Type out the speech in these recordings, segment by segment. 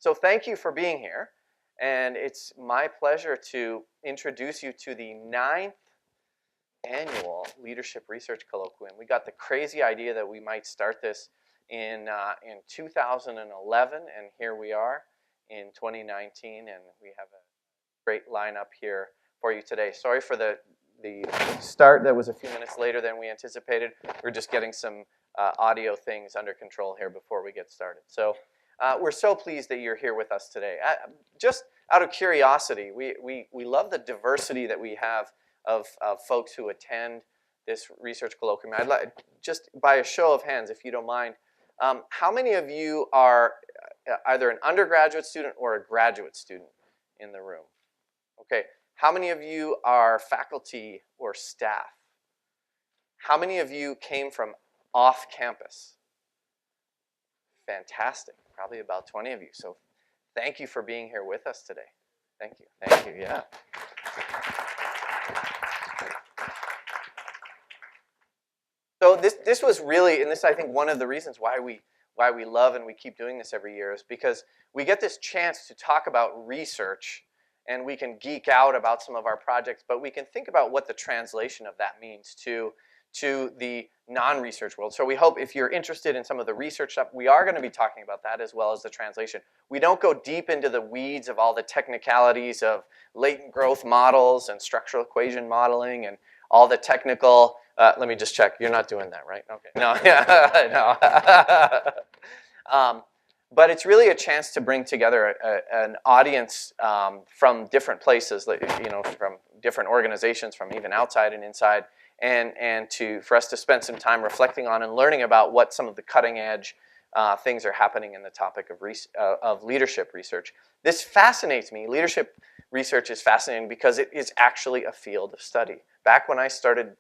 So thank you for being here. And it's my pleasure to introduce you to the 9th annual Leadership Research Colloquium. We got the crazy idea that we might start this in 2011, and here we are in 2019, and we have a great lineup here for you today. Sorry for the start that was a few minutes later than we anticipated. We're just getting some audio things under control here before we get started. So we're so pleased that you're here with us today. Just out of curiosity, we love the diversity that we have of folks who attend this research colloquium. I'd like, just by a show of hands, if you don't mind, how many of you are either an undergraduate student or a graduate student in the room? Okay. How many of you are faculty or staff? How many of you came from off campus? Fantastic. Probably about 20 of you. So thank you for being here with us today. Thank you. Thank you. Yeah. So this was really, and this I think one of the reasons why we love and we keep doing this every year is because we get this chance to talk about research, and we can geek out about some of our projects, but we can think about what the translation of that means to the non-research world. So we hope if you're interested in some of the research stuff, we are going to be talking about that as well as the translation. We don't go deep into the weeds of all the technicalities of latent growth models and structural equation modeling and all the technical, let me just check, you're not doing that, right? Okay, no, no. But it's really a chance to bring together an audience from different places, from different organizations, from even outside and inside, and for us to spend some time reflecting on and learning about what some of the cutting edge things are happening in the topic of leadership research. This fascinates me. Leadership research is fascinating because it is actually a field of study. Back when I started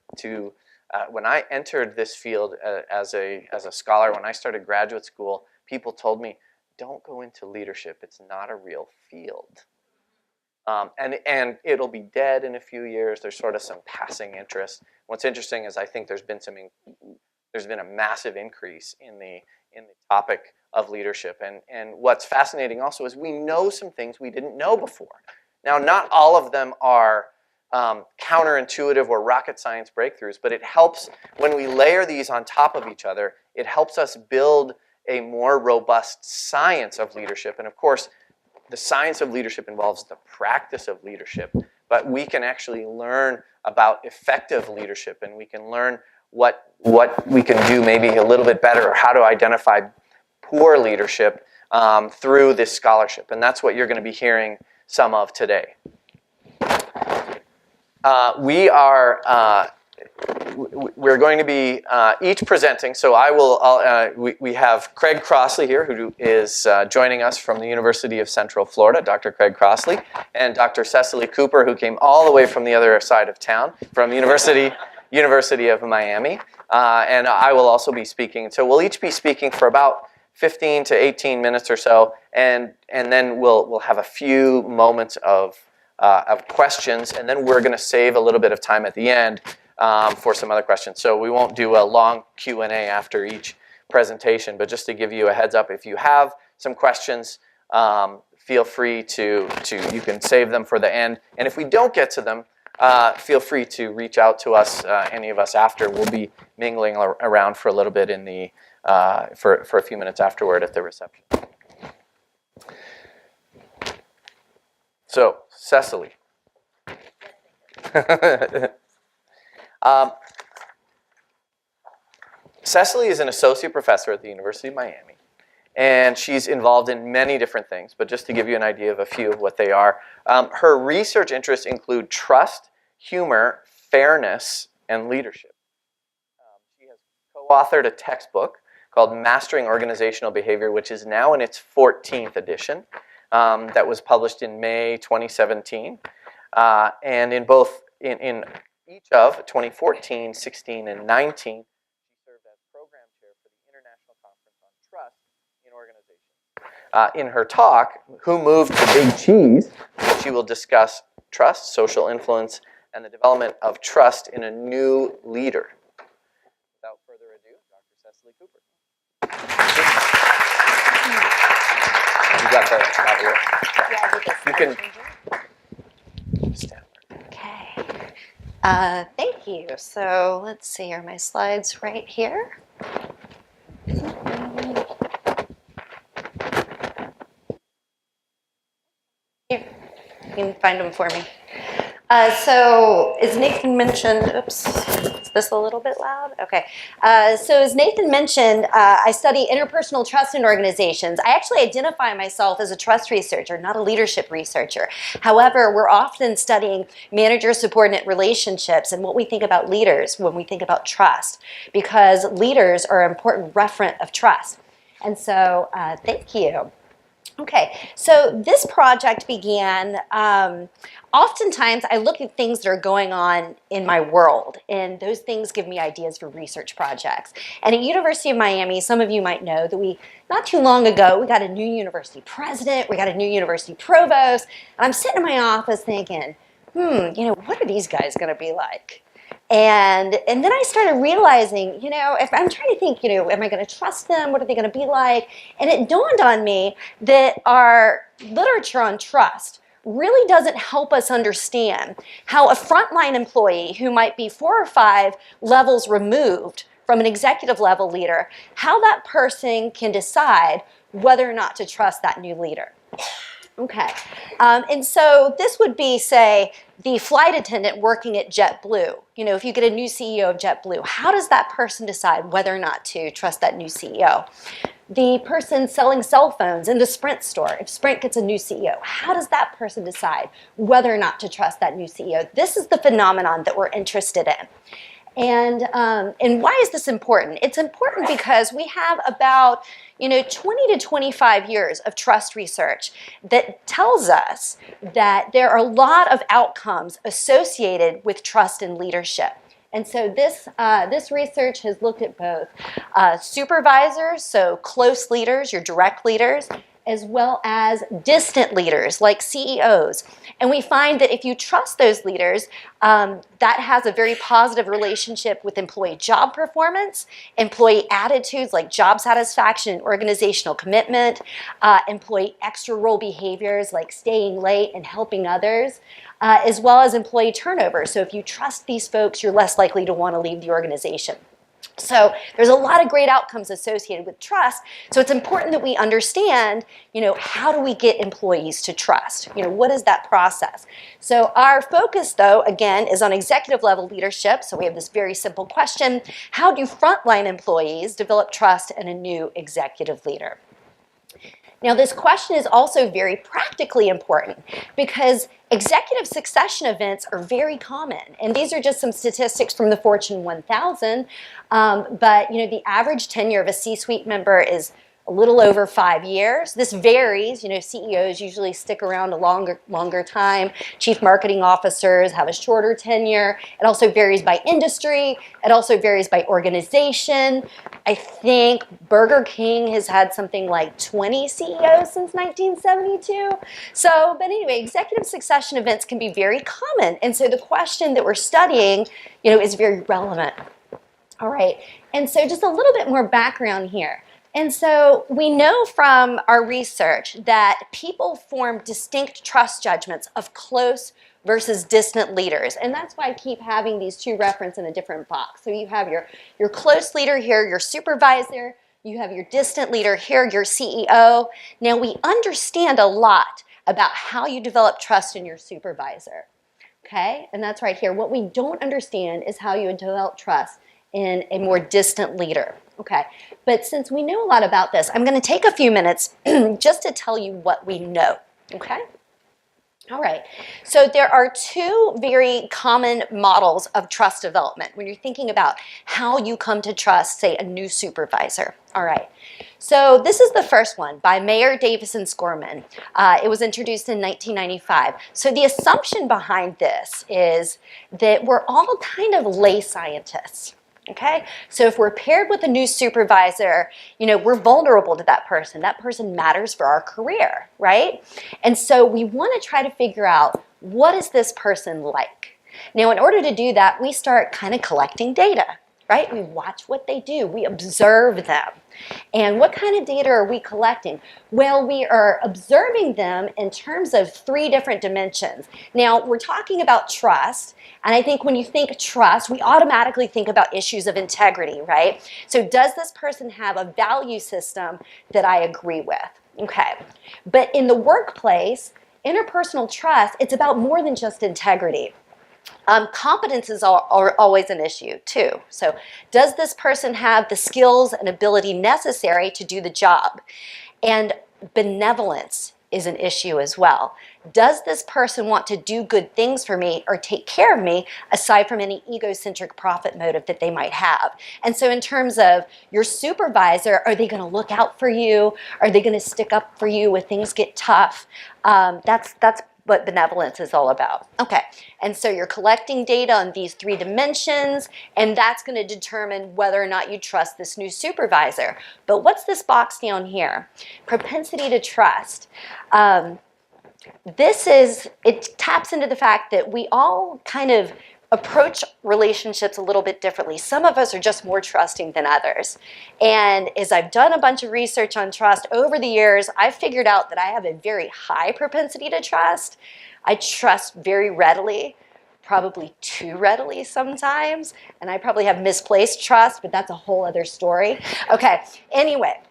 when I entered this field as a scholar, when I started graduate school, people told me, don't go into leadership. It's not a real field. And it'll be dead in a few years. There's sort of some passing interest. What's interesting is I think there's been a massive increase in the topic of leadership. And what's fascinating also is we know some things we didn't know before. Now, not all of them are counterintuitive or rocket science breakthroughs, but it helps when we layer these on top of each other. It helps us build a more robust science of leadership. And of course, the science of leadership involves the practice of leadership, but we can actually learn about effective leadership, and we can learn what we can do maybe a little bit better, or how to identify poor leadership through this scholarship. And that's what you're going to be hearing some of today. We're going to be each presenting. So we have Craig Crosley here, who is joining us from the University of Central Florida, Dr. Craig Crosley, and Dr. Cecily Cooper, who came all the way from the other side of town, from University of Miami. And I will also be speaking. So we'll each be speaking for about 15 to 18 minutes or so, and then we'll have a few moments of questions, and then we're going to save a little bit of time at the end for some other questions. So we won't do a long Q&A after each presentation, but just to give you a heads up, if you have some questions, feel free to you can save them for the end. And if we don't get to them, feel free to reach out to us, any of us after. We'll be mingling around for a little bit in the for a few minutes afterward at the reception. So, Cecily. Cecily is an associate professor at the University of Miami, and she's involved in many different things, but just to give you an idea of a few of what they are, her research interests include trust, humor, fairness, and leadership. She has co-authored a textbook called Mastering Organizational Behavior, which is now in its 14th edition, that was published in May 2017, and in each of 2014, 16, and 19, she served as program chair for the International Conference on Trust in Organizations. In her talk, Who Moved the Big Cheese?, she will discuss trust, social influence, and the development of trust in a new leader. Without further ado, Dr. Cecily Cooper. got the lavalier? Yeah, I did this. You can stand. Okay. Thank you. So let's see, are my slides right here? Here, you can find them for me. So as Nathan mentioned, oops, is this a little bit loud? Okay. So as Nathan mentioned, I study interpersonal trust in organizations. I actually identify myself as a trust researcher, not a leadership researcher. However, we're often studying manager-subordinate relationships and what we think about leaders when we think about trust, because leaders are an important referent of trust. And so thank you. Okay, so this project began, oftentimes I look at things that are going on in my world, and those things give me ideas for research projects. And at University of Miami, some of you might know that not too long ago, we got a new university president, we got a new university provost, and I'm sitting in my office thinking, what are these guys gonna be like? And then I started realizing, if I'm trying to think, am I going to trust them? What are they going to be like? And it dawned on me that our literature on trust really doesn't help us understand how a frontline employee who might be 4 or 5 levels removed from an executive level leader, how that person can decide whether or not to trust that new leader. Okay, and so this would be, say, the flight attendant working at JetBlue. If you get a new CEO of JetBlue, how does that person decide whether or not to trust that new CEO? The person selling cell phones in the Sprint store, if Sprint gets a new CEO, how does that person decide whether or not to trust that new CEO? This is the phenomenon that we're interested in. And why is this important? It's important because we have about 20 to 25 years of trust research that tells us that there are a lot of outcomes associated with trust and leadership. And so this research has looked at both supervisors, so close leaders, your direct leaders, as well as distant leaders like CEOs. And we find that if you trust those leaders, that has a very positive relationship with employee job performance, employee attitudes like job satisfaction and organizational commitment, employee extra role behaviors like staying late and helping others, as well as employee turnover. So if you trust these folks, you're less likely to want to leave the organization. So there's a lot of great outcomes associated with trust. So it's important that we understand, how do we get employees to trust? What is that process? So our focus, though, again, is on executive level leadership. So we have this very simple question: how do frontline employees develop trust in a new executive leader? Now, this question is also very practically important because executive succession events are very common. And these are just some statistics from the Fortune 1000. But the average tenure of a C-suite member is a little over 5 years. This varies. CEOs usually stick around a longer time. Chief marketing officers have a shorter tenure. It also varies by industry. It also varies by organization. I think Burger King has had something like 20 CEOs since 1972. But anyway, executive succession events can be very common. And so the question that we're studying, is very relevant. All right. And so just a little bit more background here. And so we know from our research that people form distinct trust judgments of close versus distant leaders. And that's why I keep having these two references in a different box. So you have your close leader here, your supervisor. You have your distant leader here, your CEO. Now we understand a lot about how you develop trust in your supervisor. Okay? And that's right here. What we don't understand is how you develop trust in a more distant leader. Okay, but since we know a lot about this, I'm going to take a few minutes just to tell you what we know. Okay? All right, so there are 2 very common models of trust development when you're thinking about how you come to trust, say, a new supervisor. All right, so this is the first one by Mayer, Davis, and Scorman. It was introduced in 1995. So the assumption behind this is that we're all kind of lay scientists. Okay, so if we're paired with a new supervisor, we're vulnerable to that person. That person matters for our career, right? And so we want to try to figure out, what is this person like? Now, in order to do that, we start kind of collecting data, right? We watch what they do. We observe them. And what kind of data are we collecting? Well, we are observing them in terms of 3 different dimensions. Now, we're talking about trust, and I think when you think trust, we automatically think about issues of integrity, right? So does this person have a value system that I agree with? Okay. But in the workplace, interpersonal trust, it's about more than just integrity. Competences are always an issue too. So does this person have the skills and ability necessary to do the job? And benevolence is an issue as well. Does this person want to do good things for me or take care of me aside from any egocentric profit motive that they might have? And so in terms of your supervisor, are they going to look out for you? Are they going to stick up for you when things get tough? That's what benevolence is all about. Okay, and so you're collecting data on these 3 dimensions, and that's going to determine whether or not you trust this new supervisor. But what's this box down here? Propensity to trust. It taps into the fact that we all kind of approach relationships a little bit differently. Some of us are just more trusting than others. And as I've done a bunch of research on trust over the years, I've figured out that I have a very high propensity to trust. I trust very readily, probably too readily sometimes, and I probably have misplaced trust, but that's a whole other story. Okay, anyway.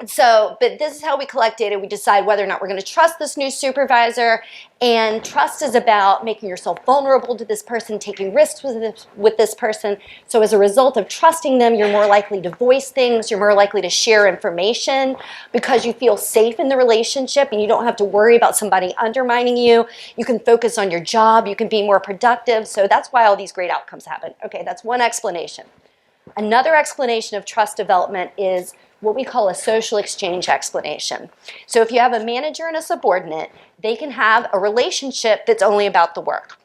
So, but this is how we collect data. We decide whether or not we're going to trust this new supervisor. And trust is about making yourself vulnerable to this person, taking risks with this person. So as a result of trusting them, you're more likely to voice things. You're more likely to share information because you feel safe in the relationship and you don't have to worry about somebody undermining you. You can focus on your job. You can be more productive. So that's why all these great outcomes happen. Okay, that's one explanation. Another explanation of trust development is what we call a social exchange explanation. So if you have a manager and a subordinate, they can have a relationship that's only about the work,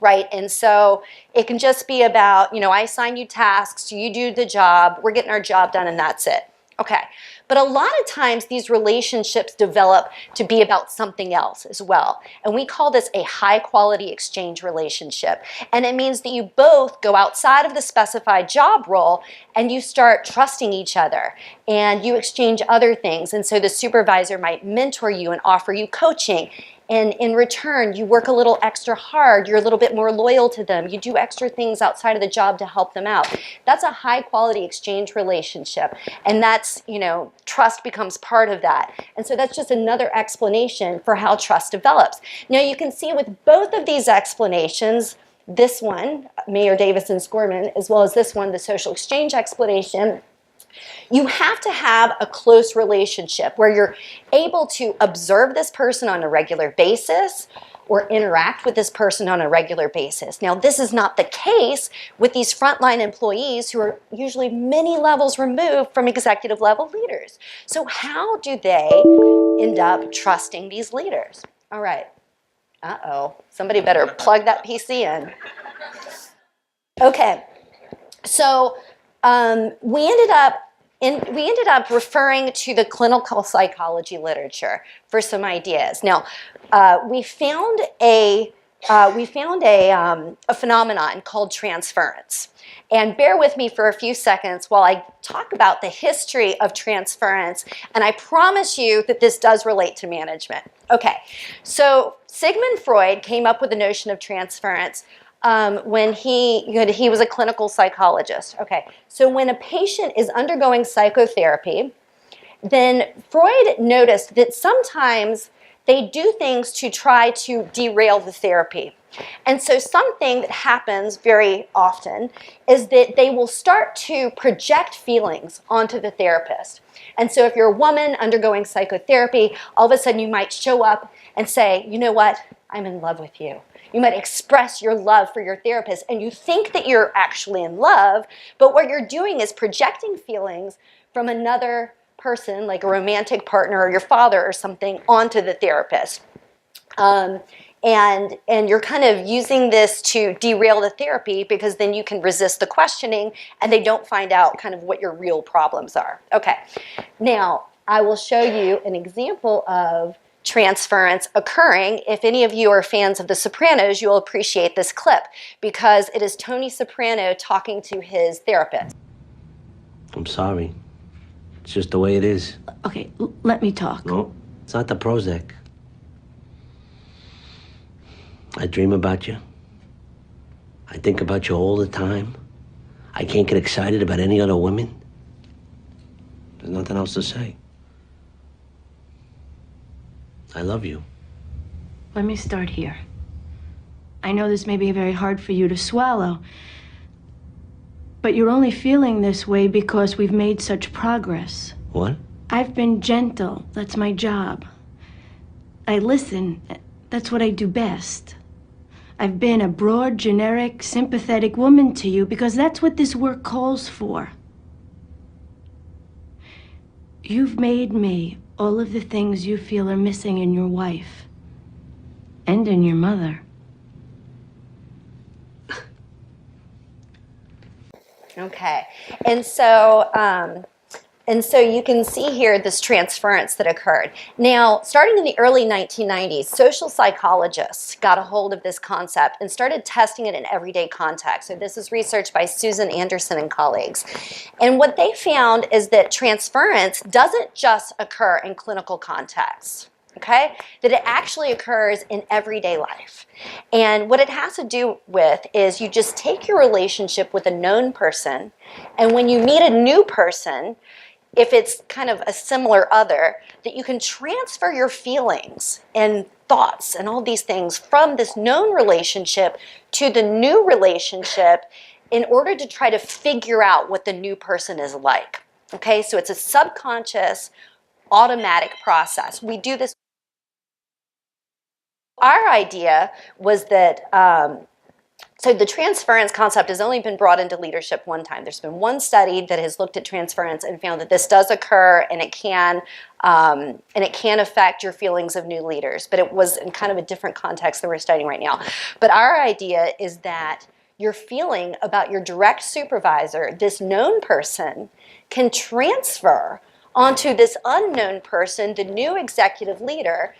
right? And so it can just be about, I assign you tasks, you do the job, we're getting our job done, and that's it. Okay, but a lot of times these relationships develop to be about something else as well. And we call this a high quality exchange relationship. And it means that you both go outside of the specified job role and you start trusting each other and you exchange other things. And so the supervisor might mentor you and offer you coaching. And in return, you work a little extra hard. You're a little bit more loyal to them. You do extra things outside of the job to help them out. That's a high quality exchange relationship. And that's, trust becomes part of that. And so that's just another explanation for how trust develops. Now you can see with both of these explanations, this one, Mayor Davis and Scorman, as well as this one, the social exchange explanation, you have to have a close relationship where you're able to observe this person on a regular basis or interact with this person on a regular basis. Now, this is not the case with these frontline employees who are usually many levels removed from executive level leaders. So how do they end up trusting these leaders? All right. Uh-oh. Somebody better plug that PC in. Okay. So we ended up referring to the clinical psychology literature for some ideas. Now, we found a phenomenon called transference. And bear with me for a few seconds while I talk about the history of transference, and I promise you that this does relate to management. Okay, so Sigmund Freud came up with the notion of transference when he was a clinical psychologist. Okay, so when a patient is undergoing psychotherapy, then Freud noticed that sometimes they do things to try to derail the therapy. And so something that happens very often is that they will start to project feelings onto the therapist. And so if you're a woman undergoing psychotherapy, all of a sudden you might show up and say, you know what, I'm in love with you. You might express your love for your therapist, and you think that you're actually in love, but what you're doing is projecting feelings from another person, like a romantic partner or your father or something, onto the therapist. And you're kind of using this to derail the therapy because then you can resist the questioning and they don't find out kind of what your real problems are. Okay, now I will show you an example of transference occurring. If any of you are fans of The Sopranos, you'll appreciate this clip because it is Tony Soprano talking to his therapist. I'm sorry. It's just the way it is. Okay, let me talk. No, it's not the Prozac. I dream about you. I think about you all the time. I can't get excited about any other women. There's nothing else to say. I love you. Let me start here. I know this may be very hard for you to swallow, but you're only feeling this way because we've made such progress. What? I've been gentle. That's my job. I listen. That's what I do best. I've been a broad, generic, sympathetic woman to you because that's what this work calls for. You've made me all of the things you feel are missing in your wife and in your mother. Okay, and so you can see here this transference that occurred. Now, starting in the early 1990s, social psychologists got a hold of this concept and started testing it in everyday context. So this is research by Susan Anderson and colleagues. And what they found is that transference doesn't just occur in clinical contexts. Okay, that it actually occurs in everyday life. And what it has to do with is you just take your relationship with a known person, and when you meet a new person, if it's kind of a similar other, that you can transfer your feelings and thoughts and all these things from this known relationship to the new relationship in order to try to figure out what the new person is like. Okay, so it's a subconscious, automatic process. We do this. Our idea was that, so the transference concept has only been brought into leadership one time. There's been one study that has looked at transference and found that this does occur, and it can affect your feelings of new leaders. But it was in kind of a different context than we're studying right now. But our idea is that your feeling about your direct supervisor, this known person, can transfer onto this unknown person, the new executive leader,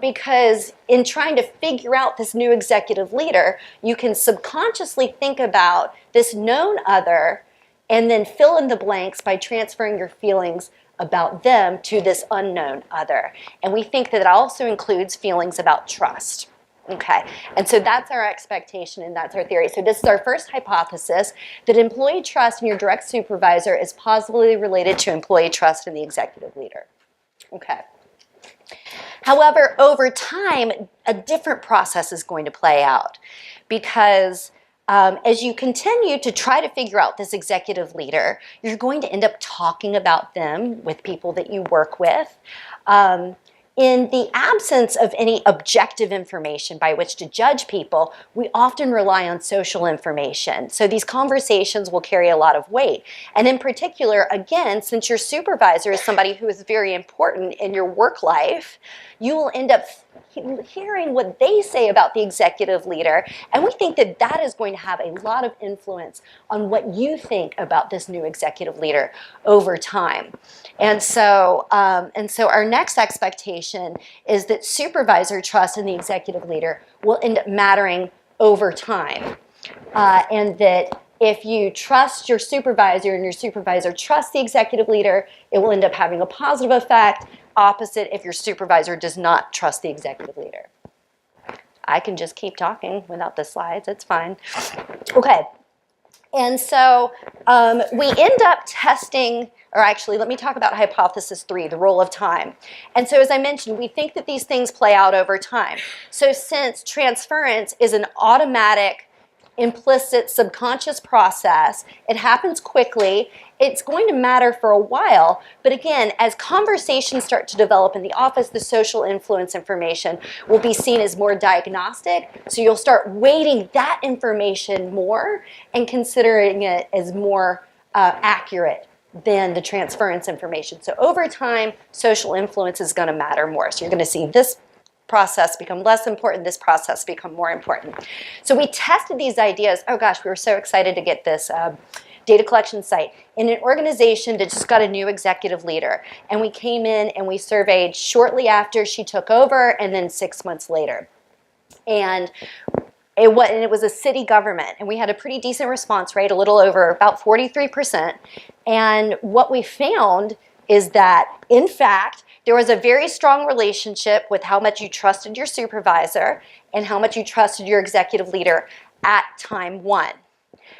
because in trying to figure out this new executive leader, you can subconsciously think about this known other and then fill in the blanks by transferring your feelings about them to this unknown other. And we think that it also includes feelings about trust. Okay, and so that's our expectation and that's our theory. So this is our first hypothesis, that employee trust in your direct supervisor is positively related to employee trust in the executive leader. Okay. However, over time, a different process is going to play out because as you continue to try to figure out this executive leader, you're going to end up talking about them with people that you work with. In the absence of any objective information by which to judge people, we often rely on social information. So these conversations will carry a lot of weight. And in particular, again, since your supervisor is somebody who is very important in your work life, you will end up hearing what they say about the executive leader, and we think that that is going to have a lot of influence on what you think about this new executive leader over time. And so our next expectation is that supervisor trust in the executive leader will end up mattering over time, and that if you trust your supervisor and your supervisor trusts the executive leader, it will end up having a positive effect. Opposite if your supervisor does not trust the executive leader. I can just keep talking without the slides, it's fine. Okay, and so we end up testing, or actually let me talk about hypothesis 3, the role of time. And so as I mentioned, we think that these things play out over time. So since transference is an automatic, implicit, subconscious process, it happens quickly, it's going to matter for a while, but again, as conversations start to develop in the office, the social influence information will be seen as more diagnostic, so you'll start weighting that information more and considering it as more accurate than the transference information. So over time, social influence is going to matter more. So you're going to see this process become less important, this process become more important. So we tested these ideas. Oh gosh, we were so excited to get this data collection site, in an organization that just got a new executive leader. And we came in and we surveyed shortly after she took over and then 6 months later. And it was a city government, and we had a pretty decent response rate, a little over about 43%. And what we found is that, in fact, there was a very strong relationship with how much you trusted your supervisor and how much you trusted your executive leader at time 1.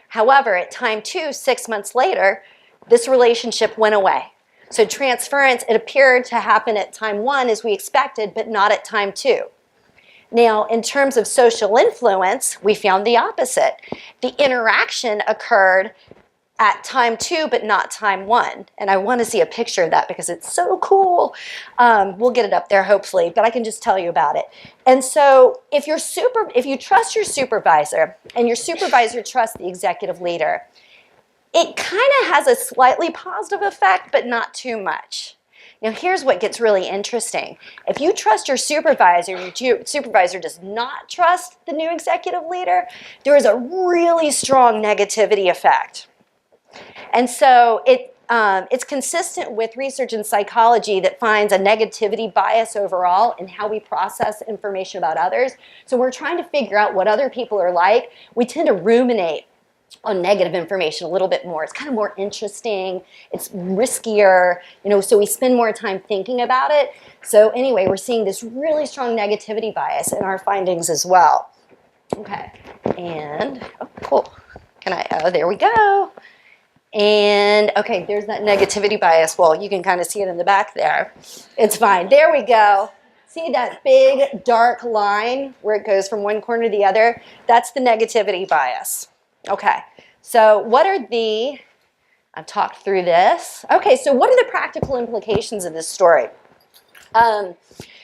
However, at time 2, 6 months later, this relationship went away. So transference, it appeared to happen at time 1 as we expected, but not at time 2. Now, in terms of social influence, we found the opposite. The interaction occurred at time 2, but not time 1. And I want to see a picture of that because it's so cool. We'll get it up there, hopefully, but I can just tell you about it. And so if you trust your supervisor and your supervisor trusts the executive leader, it kind of has a slightly positive effect, but not too much. Now, here's what gets really interesting. If you trust your supervisor, your supervisor does not trust the new executive leader, there is a really strong negativity effect. And so it's consistent with research in psychology that finds a negativity bias overall in how we process information about others. So we're trying to figure out what other people are like. We tend to ruminate on negative information a little bit more. It's kind of more interesting. It's riskier, so we spend more time thinking about it. So anyway, we're seeing this really strong negativity bias in our findings as well. Okay, and, oh, cool. There we go. And, okay, there's that negativity bias. Well, you can kind of see it in the back there. It's fine. There we go. See that big dark line where it goes from one corner to the other? That's the negativity bias. Okay, so what are I've talked through this. Okay, so what are the practical implications of this story? Well,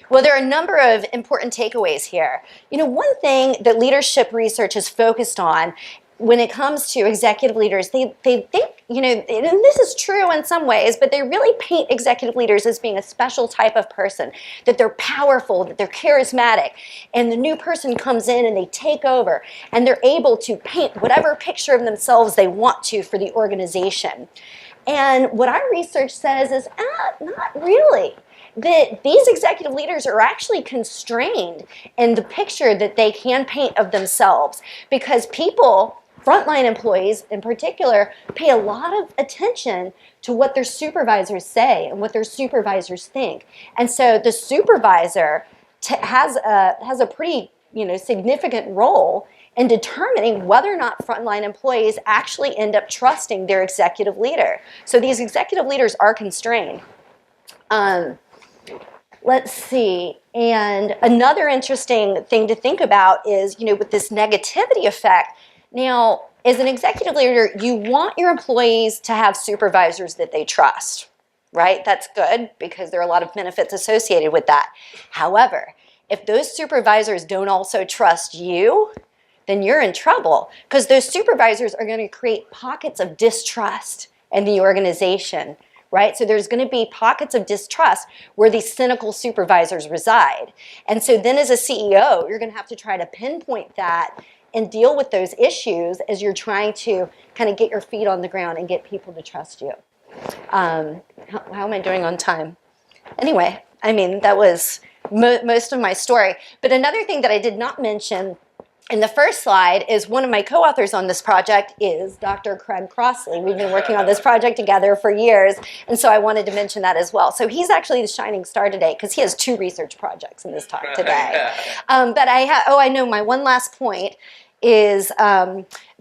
there are a number of important takeaways here. One thing that leadership research is focused on when it comes to executive leaders, they think, and this is true in some ways, but they really paint executive leaders as being a special type of person, that they're powerful, that they're charismatic, and the new person comes in and they take over, and they're able to paint whatever picture of themselves they want to for the organization. And what our research says is, not really. That these executive leaders are actually constrained in the picture that they can paint of themselves, because people, frontline employees in particular, pay a lot of attention to what their supervisors say and what their supervisors think. And so the supervisor has a pretty significant role in determining whether or not frontline employees actually end up trusting their executive leader. So these executive leaders are constrained. Let's see. And another interesting thing to think about is, with this negativity effect, now, as an executive leader, you want your employees to have supervisors that they trust, right? That's good because there are a lot of benefits associated with that. However, if those supervisors don't also trust you, then you're in trouble, because those supervisors are going to create pockets of distrust in the organization, right? So there's going to be pockets of distrust where these cynical supervisors reside. And so then as a CEO, you're going to have to try to pinpoint that and deal with those issues as you're trying to kind of get your feet on the ground and get people to trust you. How am I doing on time? Anyway, that was most of my story. But another thing that I did not mention in the first slide is one of my co-authors on this project is Dr. Craig Crosley. We've been working on this project together for years, and so I wanted to mention that as well. So he's actually the shining star today because he has 2 research projects in this talk today. But I know my one last point is,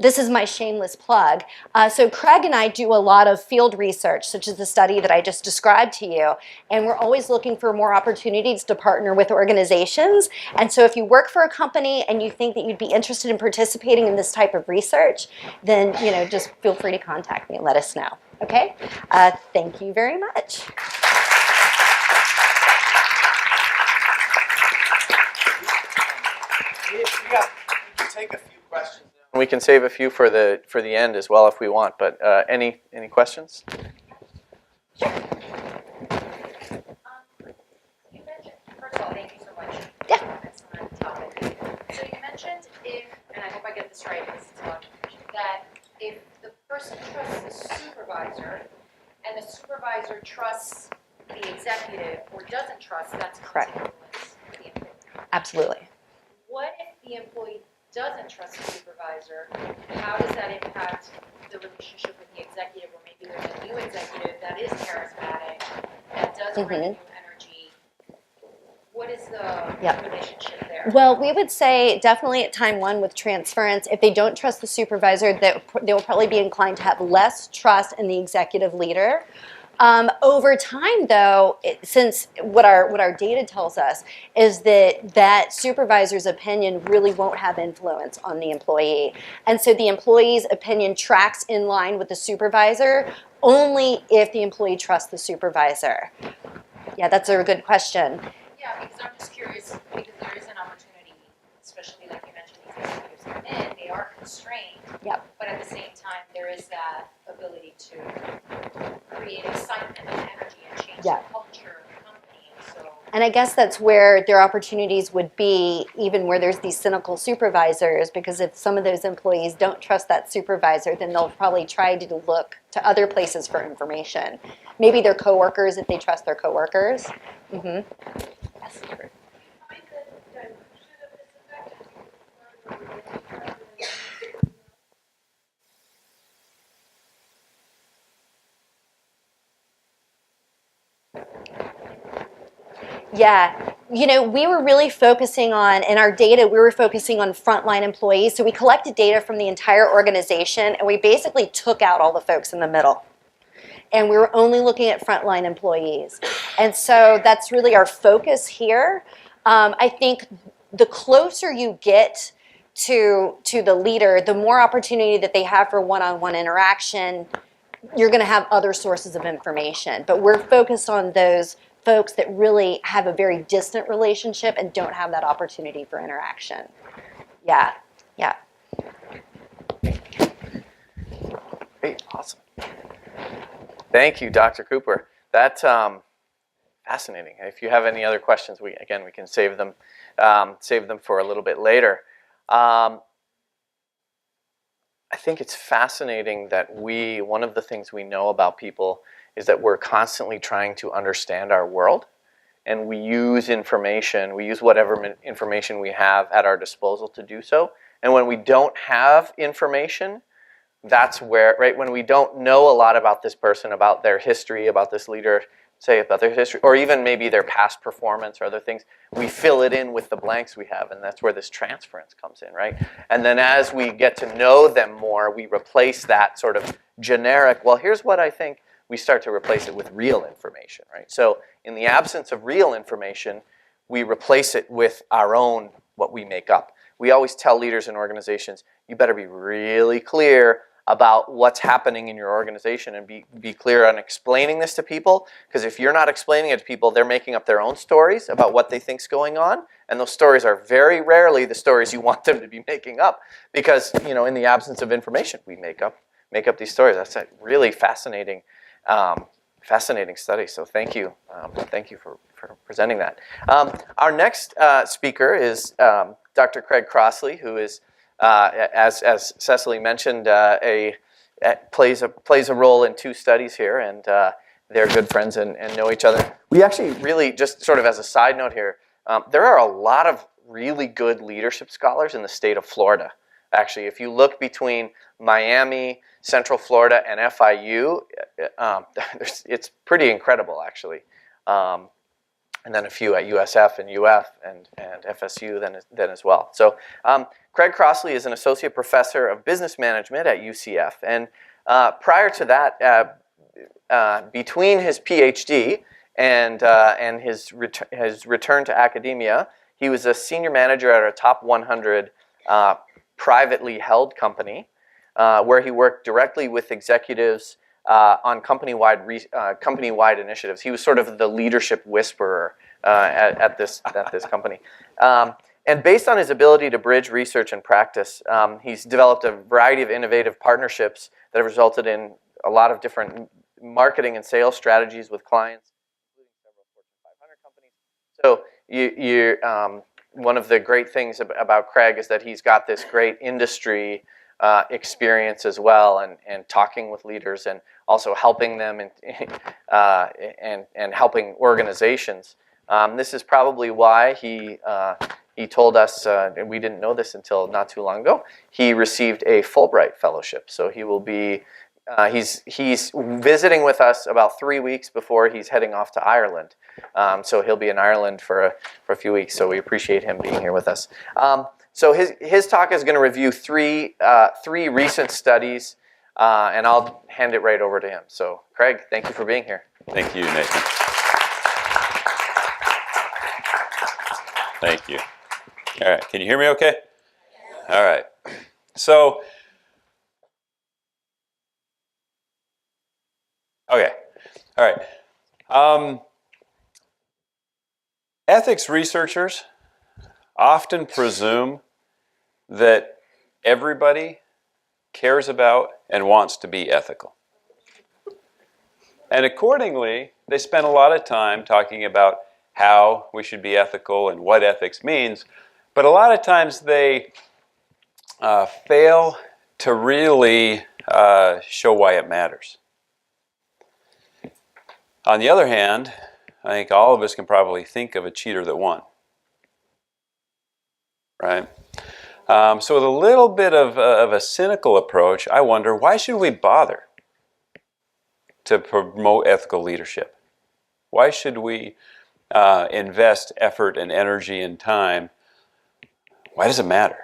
this is my shameless plug. So Craig and I do a lot of field research, such as the study that I just described to you, and we're always looking for more opportunities to partner with organizations. And so if you work for a company and you think that you'd be interested in participating in this type of research, then just feel free to contact me and let us know. Okay? Thank you very much. Take a few questions. We can save a few for the end as well if we want. But any questions? You mentioned, first of all, thank you so much. Yeah. Excellent topic. So you mentioned and I hope I get this right, because it's a lot of information, that if the person trusts trusts the executive or doesn't trust, that's going Correct. to influence the employee. Absolutely. What if the employee doesn't trust the supervisor? How does that impact the relationship with the executive, or maybe there's a new executive that is charismatic, that does bring a new energy? What is the Yep. relationship there? Well, we would say definitely at time one with transference, if they don't trust the supervisor, they will probably be inclined to have less trust in the executive leader. Over time, though, since what our data tells us is that supervisor's opinion really won't have influence on the employee, and so the employee's opinion tracks in line with the supervisor only if the employee trusts the supervisor. Yeah, that's a good question. Yeah, because I'm just curious, because there is an opportunity, especially like you mentioned, these executives come in, they are constrained. Yep. But at the same time, there is that ability to create excitement and energy and change Yeah. the culture of the company. So And I guess that's where their opportunities would be, even where there's these cynical supervisors, because if some of those employees don't trust that supervisor, then they'll probably try to look to other places for information. Maybe their coworkers, if they trust their coworkers. Mm-hmm. Yes. Yeah, we were really focusing on, in our data, we were focusing on frontline employees. So we collected data from the entire organization, and we basically took out all the folks in the middle. And we were only looking at frontline employees. And so that's really our focus here. I think the closer you get to the leader, the more opportunity that they have for one-on-one interaction. You're going to have other sources of information. But we're focused on those folks that really have a very distant relationship and don't have that opportunity for interaction. Yeah, yeah. Great, awesome. Thank you, Dr. Cooper. That's fascinating. If you have any other questions, we can save them for a little bit later. I think it's fascinating that one of the things we know about people is that we're constantly trying to understand our world, and we use whatever information we have at our disposal to do so. And when we don't have information, that's where, right, when we don't know a lot about this person, about their history, about this leader, say about their history, or even maybe their past performance or other things, we fill it in with the blanks we have, and that's where this transference comes in, right? And then as we get to know them more, we replace that sort of generic, well, here's what I think, we start to replace it with real information, right? So in the absence of real information, we replace it with our own, what we make up. We always tell leaders in organizations, you better be really clear about what's happening in your organization and be clear on explaining this to people, because if you're not explaining it to people, they're making up their own stories about what they think's going on, and those stories are very rarely the stories you want them to be making up, because in the absence of information, we make up these stories. That's a really fascinating study. So thank you for presenting that. Our next speaker is Dr. Craig Crosley, who is, as Cecily mentioned, plays a role in two studies here, and they're good friends and know each other. We actually really, just sort of as a side note here, there are a lot of really good leadership scholars in the state of Florida. Actually, if you look between Miami, Central Florida, and FIU, it's pretty incredible, actually. And then a few at USF and UF and FSU then as well. So Craig Crosley is an associate professor of business management at UCF. And prior to that, between his PhD and his return to academia, he was a senior manager at a top 100 privately held company, where he worked directly with executives on company-wide initiatives. He was sort of the leadership whisperer at this company. And based on his ability to bridge research and practice, he's developed a variety of innovative partnerships that have resulted in a lot of different marketing and sales strategies with clients, including several Fortune 500 companies. So one of the great things about Craig is that he's got this great industry experience as well, and talking with leaders, and also helping them and helping organizations. This is probably why he told us, and we didn't know this until not too long ago, he received a Fulbright fellowship. So he will be, he's visiting with us about 3 weeks before he's heading off to Ireland. So he'll be in Ireland for a few weeks, so we appreciate him being here with us. So his talk is going to review three recent studies, and I'll hand it right over to him. So Craig, thank you for being here. Thank you, Nathan. Thank you. All right, can you hear me okay? All right. So, okay. All right. Ethics researchers often presume that everybody cares about and wants to be ethical. And accordingly, they spend a lot of time talking about how we should be ethical and what ethics means, but a lot of times they fail to really show why it matters. On the other hand, I think all of us can probably think of a cheater that won. Right? So with a little bit of a cynical approach, I wonder, why should we bother to promote ethical leadership? Why should we invest effort and energy and time? Why does it matter?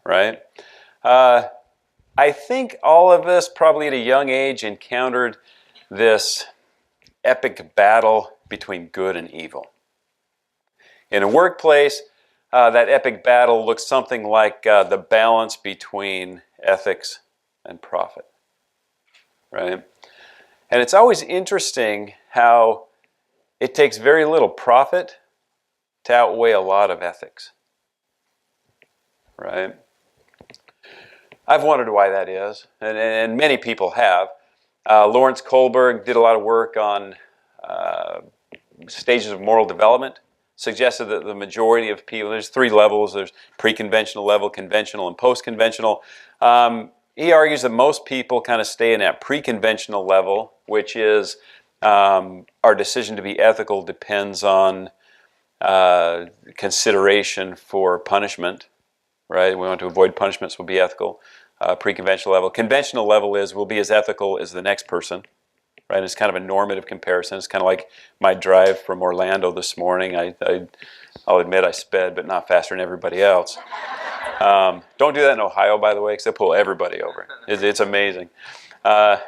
Right? I think all of us probably at a young age encountered this epic battle between good and evil. In a workplace, that epic battle looks something like the balance between ethics and profit. Right? And it's always interesting how it takes very little profit to outweigh a lot of ethics. Right? I've wondered why that is, and many people have. Lawrence Kohlberg did a lot of work on stages of moral development, suggested that the majority of people, there's 3 levels, there's pre-conventional level, conventional, and post-conventional. He argues that most people kind of stay in that pre-conventional level, which is our decision to be ethical depends on consideration for punishment, right? We want to avoid punishments, we'll be ethical. Pre-conventional level. Conventional level is we'll be as ethical as the next person, right? It's kind of a normative comparison. It's kind of like my drive from Orlando this morning. I'll admit I sped, but not faster than everybody else. Don't do that in Ohio, by the way, because they pull everybody over. It's amazing. And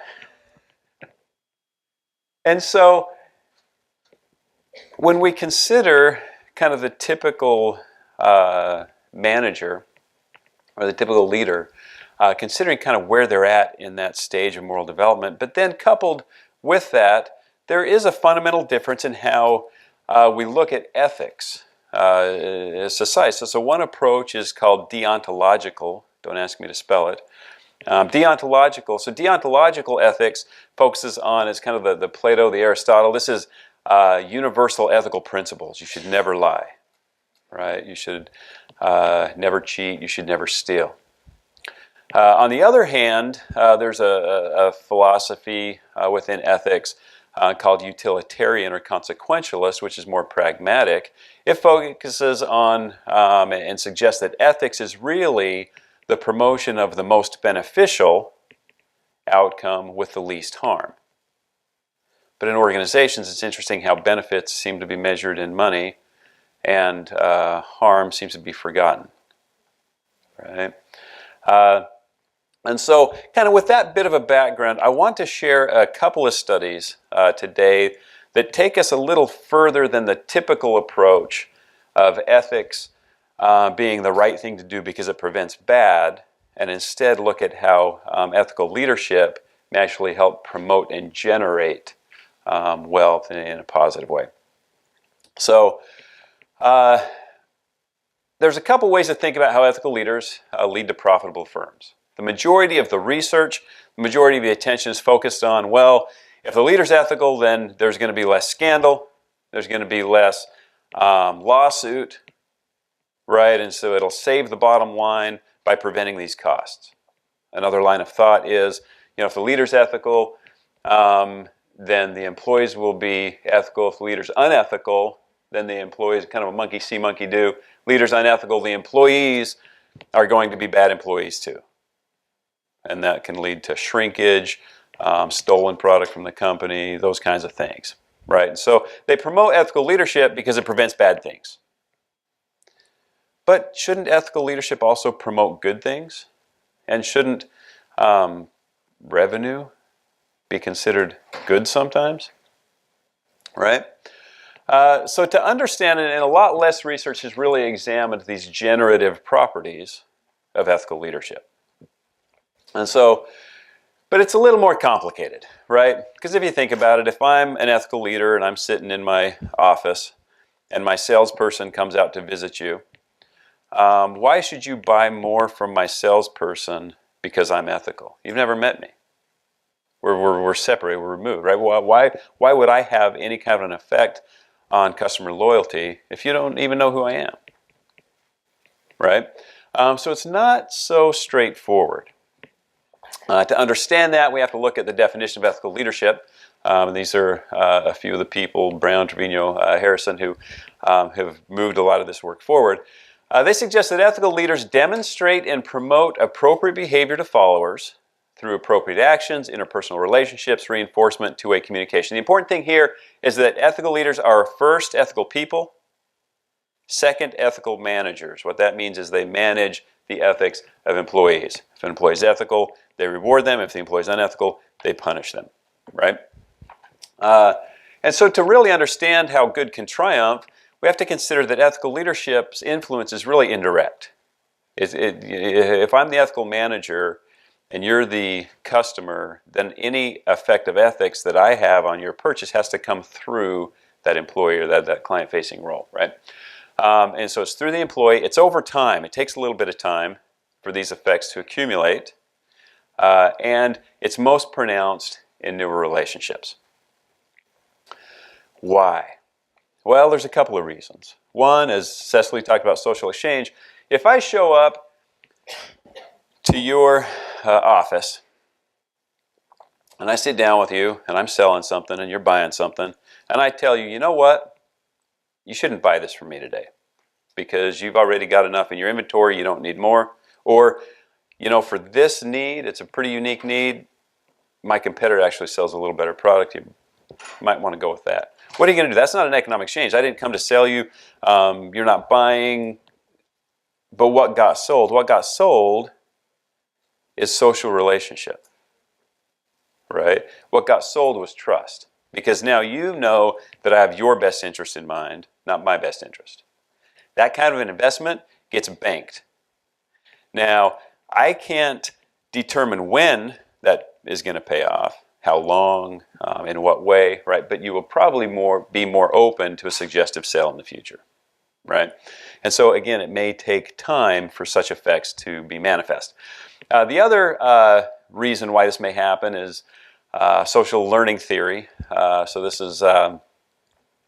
so when we consider kind of the typical manager or the typical leader, considering kind of where they're at in that stage of moral development, but then coupled with that, there is a fundamental difference in how we look at ethics as society. So one approach is called deontological. Don't ask me to spell it. Deontological. So deontological ethics focuses on, it's kind of the Plato, the Aristotle. This is universal ethical principles. You should never lie, right? You should never cheat. You should never steal. On the other hand, there's a philosophy within ethics called utilitarian or consequentialist, which is more pragmatic. It focuses on and suggests that ethics is really the promotion of the most beneficial outcome with the least harm. But in organizations, it's interesting how benefits seem to be measured in money and harm seems to be forgotten. Right? And so, kind of with that bit of a background, I want to share a couple of studies today that take us a little further than the typical approach of ethics being the right thing to do because it prevents bad, and instead look at how ethical leadership may actually help promote and generate wealth in a positive way. So, there's a couple ways to think about how ethical leaders lead to profitable firms. The majority of the research, the majority of the attention is focused on, well, if the leader's ethical, then there's going to be less scandal, there's going to be less lawsuit, right? And so it'll save the bottom line, by preventing these costs. Another line of thought is, if the leader's ethical, then the employees will be ethical. If the leader's unethical, then the employees, kind of a monkey see, monkey do. Leader's unethical, the employees are going to be bad employees too. And that can lead to shrinkage, stolen product from the company, those kinds of things, right? And so they promote ethical leadership because it prevents bad things. But shouldn't ethical leadership also promote good things? And shouldn't revenue be considered good sometimes? Right? So to understand it, and a lot less research has really examined these generative properties of ethical leadership. And so, but it's a little more complicated, right? Because if you think about it, if I'm an ethical leader and I'm sitting in my office and my salesperson comes out to visit you, why should you buy more from my salesperson because I'm ethical? You've never met me. We're separated, we're removed, right? Why would I have any kind of an effect on customer loyalty if you don't even know who I am, right? So it's not so straightforward. To understand that, we have to look at the definition of ethical leadership. These are a few of the people, Brown, Trevino, Harrison, who have moved a lot of this work forward. They suggest that ethical leaders demonstrate and promote appropriate behavior to followers through appropriate actions, interpersonal relationships, reinforcement, two-way communication. The important thing here is that ethical leaders are first ethical people, second ethical managers. What that means is they manage the ethics of employees. If an employee is ethical, they reward them. If the employee is unethical, they punish them, right? And so to really understand how good can triumph, we have to consider that ethical leadership's influence is really indirect. If I'm the ethical manager and you're the customer, then any effect of ethics that I have on your purchase has to come through that employee or that client-facing role, right? And so it's through the employee. It's over time. It takes a little bit of time for these effects to accumulate. And it's most pronounced in newer relationships. Why? Well, there's a couple of reasons. One, as Cecily talked about social exchange, if I show up to your office and I sit down with you and I'm selling something and you're buying something and I tell you, you know what? You shouldn't buy this from me today because you've already got enough in your inventory, you don't need more. Or, for this need, it's a pretty unique need, my competitor actually sells a little better product, you might want to go with that. What are you going to do? That's not an economic exchange. I didn't come to sell you. You're not buying. But what got sold? What got sold is social relationship, right? What got sold was trust. Because now you know that I have your best interest in mind, not my best interest. That kind of an investment gets banked. Now, I can't determine when that is going to pay off, how long, in what way, right? But you will probably be more open to a suggestive sale in the future, right? And so again, it may take time for such effects to be manifest. The other reason why this may happen is social learning theory. So this is Albert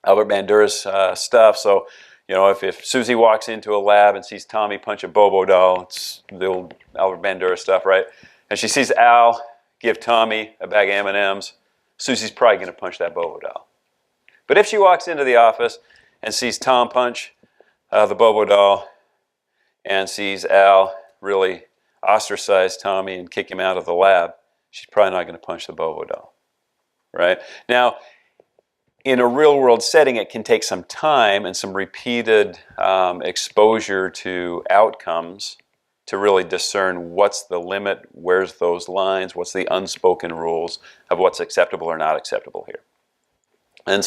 Bandura's stuff. So, if Susie walks into a lab and sees Tommy punch a Bobo doll, it's the old Albert Bandura stuff, right? And she sees Al give Tommy a bag of M&Ms, Susie's probably going to punch that Bobo doll. But if she walks into the office and sees Tom punch the Bobo doll and sees Al really ostracize Tommy and kick him out of the lab, she's probably not going to punch the Bobo doll, right? Now, in a real-world setting, it can take some time and some repeated exposure to outcomes to really discern what's the limit, where's those lines, what's the unspoken rules of what's acceptable or not acceptable here. And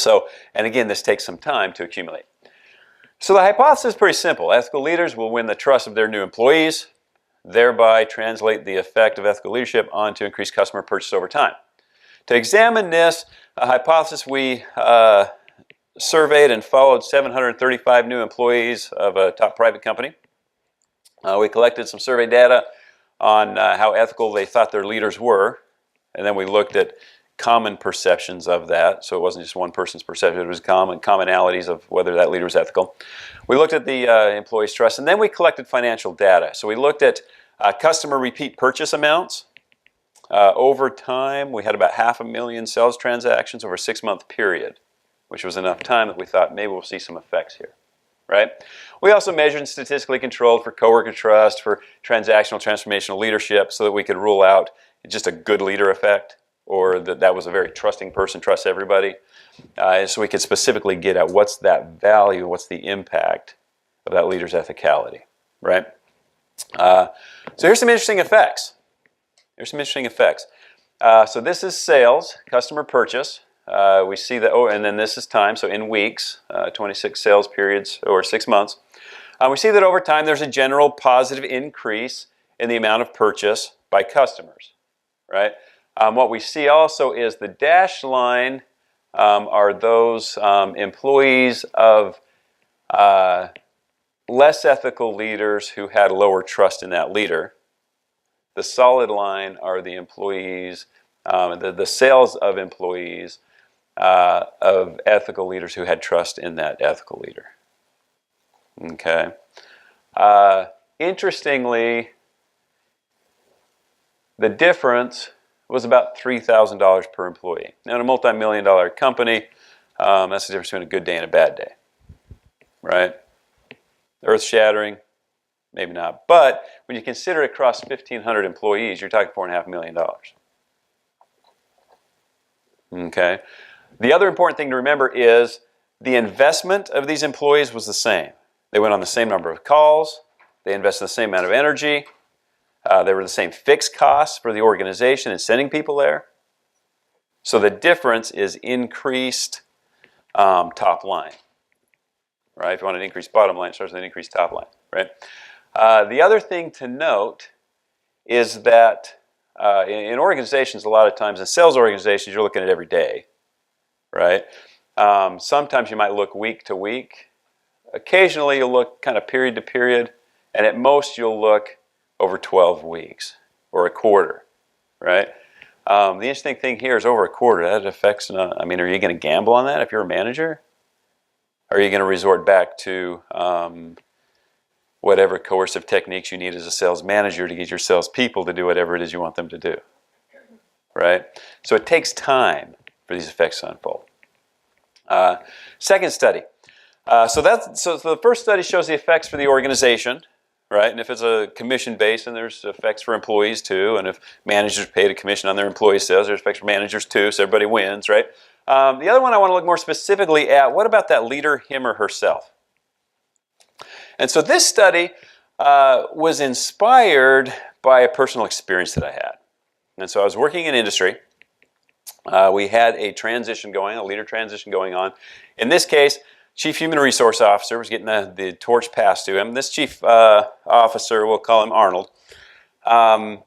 again, this takes some time to accumulate. So the hypothesis is pretty simple. Ethical leaders will win the trust of their new employees, thereby translate the effect of ethical leadership onto increased customer purchase over time. To examine this hypothesis, we surveyed and followed 735 new employees of a top private company. We collected some survey data on how ethical they thought their leaders were, and then we looked at common perceptions of that. So it wasn't just one person's perception, it was commonalities of whether that leader was ethical. We looked at the employees' trust, and then we collected financial data. So we looked at Customer repeat purchase amounts. Over time, we had about 500,000 sales transactions over a 6-month period, which was enough time that we thought maybe we'll see some effects here, right? We also measured and statistically controlled for coworker trust, for transactional transformational leadership, so that we could rule out just a good leader effect, or that was a very trusting person, trusts everybody. And so we could specifically get at what's that value, what's the impact of that leader's ethicality, right? So here's some interesting effects. So this is sales, customer purchase. We see that, and then this is time, so in weeks, 26 sales periods over 6 months. We see that over time there's a general positive increase in the amount of purchase by customers, right? What we see also is the dashed line are those employees of less ethical leaders who had lower trust in that leader. The solid line are the employees, the sales of employees of ethical leaders who had trust in that ethical leader. Okay. Interestingly, the difference was about $3,000 per employee. Now, in a multi-million-dollar company, that's the difference between a good day and a bad day, right? Earth-shattering, maybe not. But when you consider it across 1,500 employees, you're talking $4.5 million. Okay. The other important thing to remember is the investment of these employees was the same. They went on the same number of calls. They invested the same amount of energy. They were the same fixed costs for the organization and sending people there. So the difference is increased top line, right? If you want an increased bottom line, it starts with an increased top line, right? The other thing to note is that in organizations, a lot of times, in sales organizations, you're looking at every day, right? Sometimes you might look week to week. Occasionally, you'll look kind of period to period, and at most, you'll look over 12 weeks or a quarter, right? The interesting thing here is over a quarter. That affects, I mean, are you going to gamble on that if you're a manager? Or are you going to resort back to whatever coercive techniques you need as a sales manager to get your salespeople to do whatever it is you want them to do, right? So it takes time for these effects to unfold. Second study. So the first study shows the effects for the organization, right? And if it's a commission-based, then there's effects for employees too. And if managers paid a commission on their employee sales, there's effects for managers too, so everybody wins, right? The other one I want to look more specifically at, what about that leader, him or herself? And so this study was inspired by a personal experience that I had. And so I was working in industry. We had a transition going, a leader transition going on. In this case, Chief Human Resource Officer was getting the torch passed to him. This Chief Officer, we'll call him Arnold. Arnold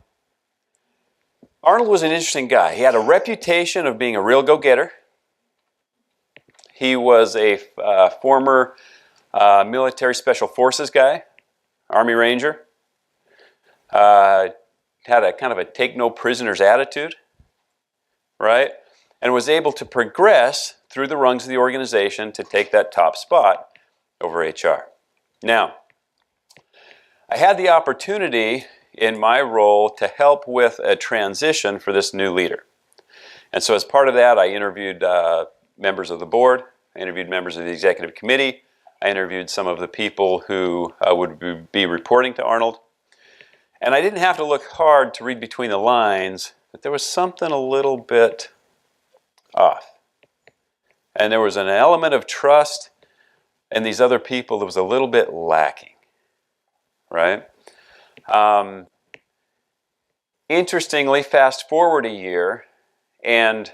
was an interesting guy. He had a reputation of being a real go-getter. He was a former military special forces guy, Army Ranger. Had a kind of a take no prisoners attitude, right? And was able to progress through the rungs of the organization to take that top spot over HR. Now, I had the opportunity in my role to help with a transition for this new leader. And so as part of that, I interviewed members of the board, I interviewed members of the executive committee, I interviewed some of the people who would be reporting to Arnold. And I didn't have to look hard to read between the lines that there was something a little bit off. And there was an element of trust in these other people that was a little bit lacking, right? Interestingly, fast forward a year, and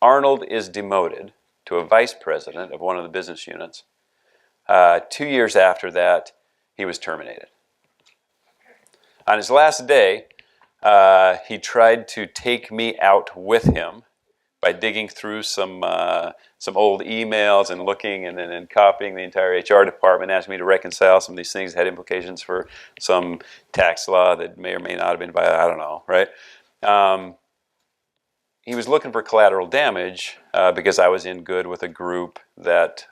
Arnold is demoted to a vice president of one of the business units. 2 years after that, he was terminated. On his last day, he tried to take me out with him by digging through some old emails and looking and then copying the entire HR department, asking me to reconcile some of these things that had implications for some tax law that may or may not have been violated. I don't know, right? He was looking for collateral damage because I was in good with a group that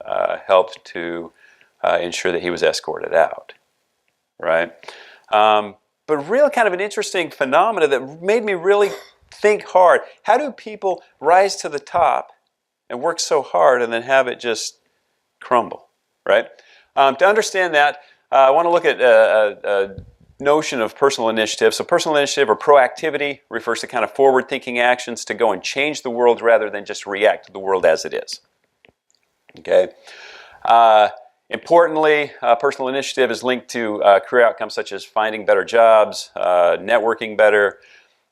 helped to ensure that he was escorted out, right? but real kind of an interesting phenomena that made me really think hard. How do people rise to the top and work so hard and then have it just crumble, right? To understand that, I want to look at a notion of personal initiative. So personal initiative or proactivity refers to kind of forward-thinking actions to go and change the world rather than just react to the world as it is. Okay. Importantly, personal initiative is linked to career outcomes such as finding better jobs, networking better,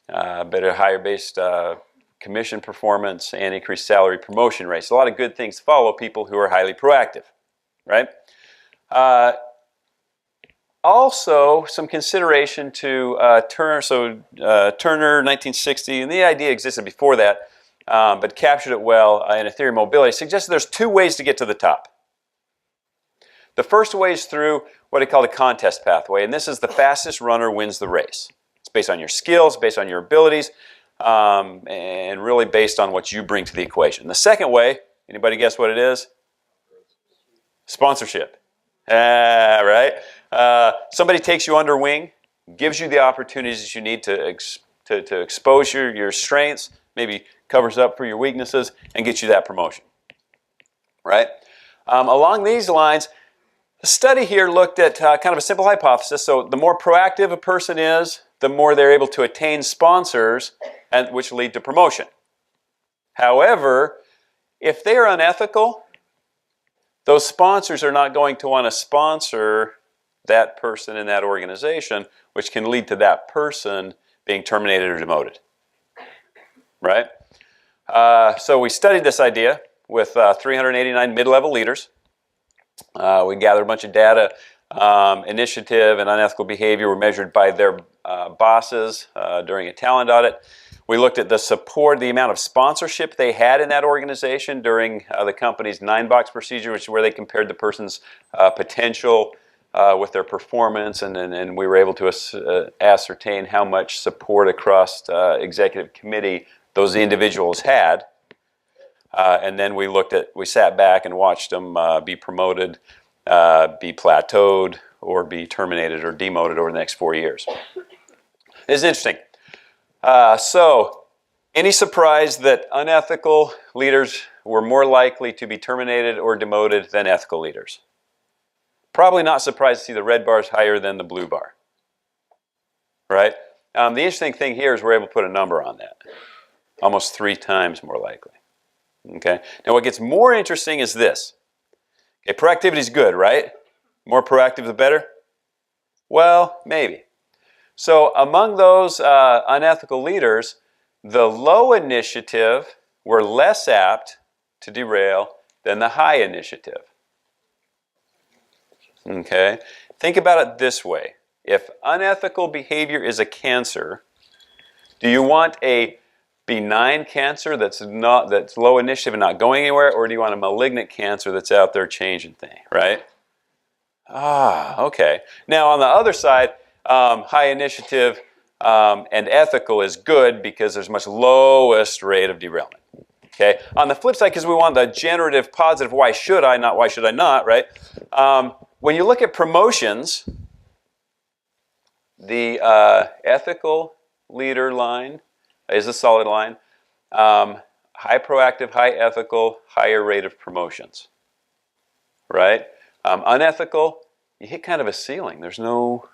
higher based commission performance, and increased salary promotion rates. A lot of good things follow people who are highly proactive, right? Also, some consideration to Turner. So Turner, 1960, and the idea existed before that, but captured it well in a theory of mobility. Suggested there's two ways to get to the top. The first way is through what he called a contest pathway, and this is the fastest runner wins the race. It's based on your skills, based on your abilities, and really based on what you bring to the equation. The second way, anybody guess what it is? Sponsorship. Right? Somebody takes you under wing, gives you the opportunities you need to expose your strengths, maybe covers up for your weaknesses, and gets you that promotion. Right? Along these lines, the study here looked at kind of a simple hypothesis. So the more proactive a person is, the more they're able to attain sponsors, and which lead to promotion. However, if they are unethical, those sponsors are not going to want to sponsor that person in that organization, which can lead to that person being terminated or demoted. Right? So we studied this idea with 389 mid-level leaders. We gathered a bunch of data. Initiative and unethical behavior were measured by their bosses during a talent audit. We looked at the support, the amount of sponsorship they had in that organization during the company's 9-box procedure, which is where they compared the person's potential with their performance, and we were able to ascertain how much support across executive committee those individuals had. And then we sat back and watched them be promoted, be plateaued, or be terminated or demoted over the next 4 years. It's interesting. So, any surprise that unethical leaders were more likely to be terminated or demoted than ethical leaders? Probably not surprised to see the red bar is higher than the blue bar. Right? The interesting thing here is we're able to put a number on that. Almost 3 times more likely. Okay. Now what gets more interesting is this. Okay, proactivity is good, right? More proactive the better? Well, maybe. So among those unethical leaders, the low initiative were less apt to derail than the high initiative. Okay? Think about it this way. If unethical behavior is a cancer, do you want a benign cancer that's low initiative and not going anywhere, or do you want a malignant cancer that's out there changing things, right? Okay. Now on the other side, high initiative and ethical is good because there's much lowest rate of derailment. Okay. On the flip side, because we want the generative positive, why should I not, right? When you look at promotions, the ethical leader line is a solid line. High proactive, high ethical, higher rate of promotions. Right? Unethical, you hit kind of a ceiling. There's no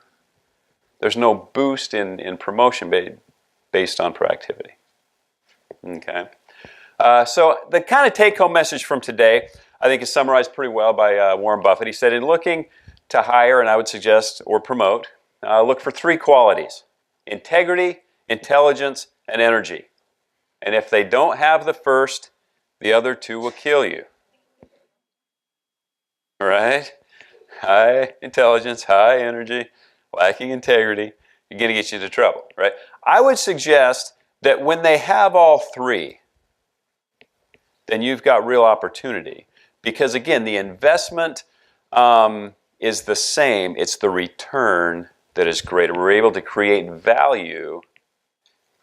boost in promotion based on proactivity. Okay. So the kind of take-home message from today, I think, is summarized pretty well by Warren Buffett. He said, in looking to hire, and I would suggest, or promote, look for 3 qualities: integrity, intelligence, and energy. And if they don't have the first, the other 2 will kill you. Right? High intelligence, high energy, lacking integrity, you're going to get you into trouble. Right? I would suggest that when they have all 3, then you've got real opportunity. Because again, the investment is the same. It's the return that is greater. We're able to create value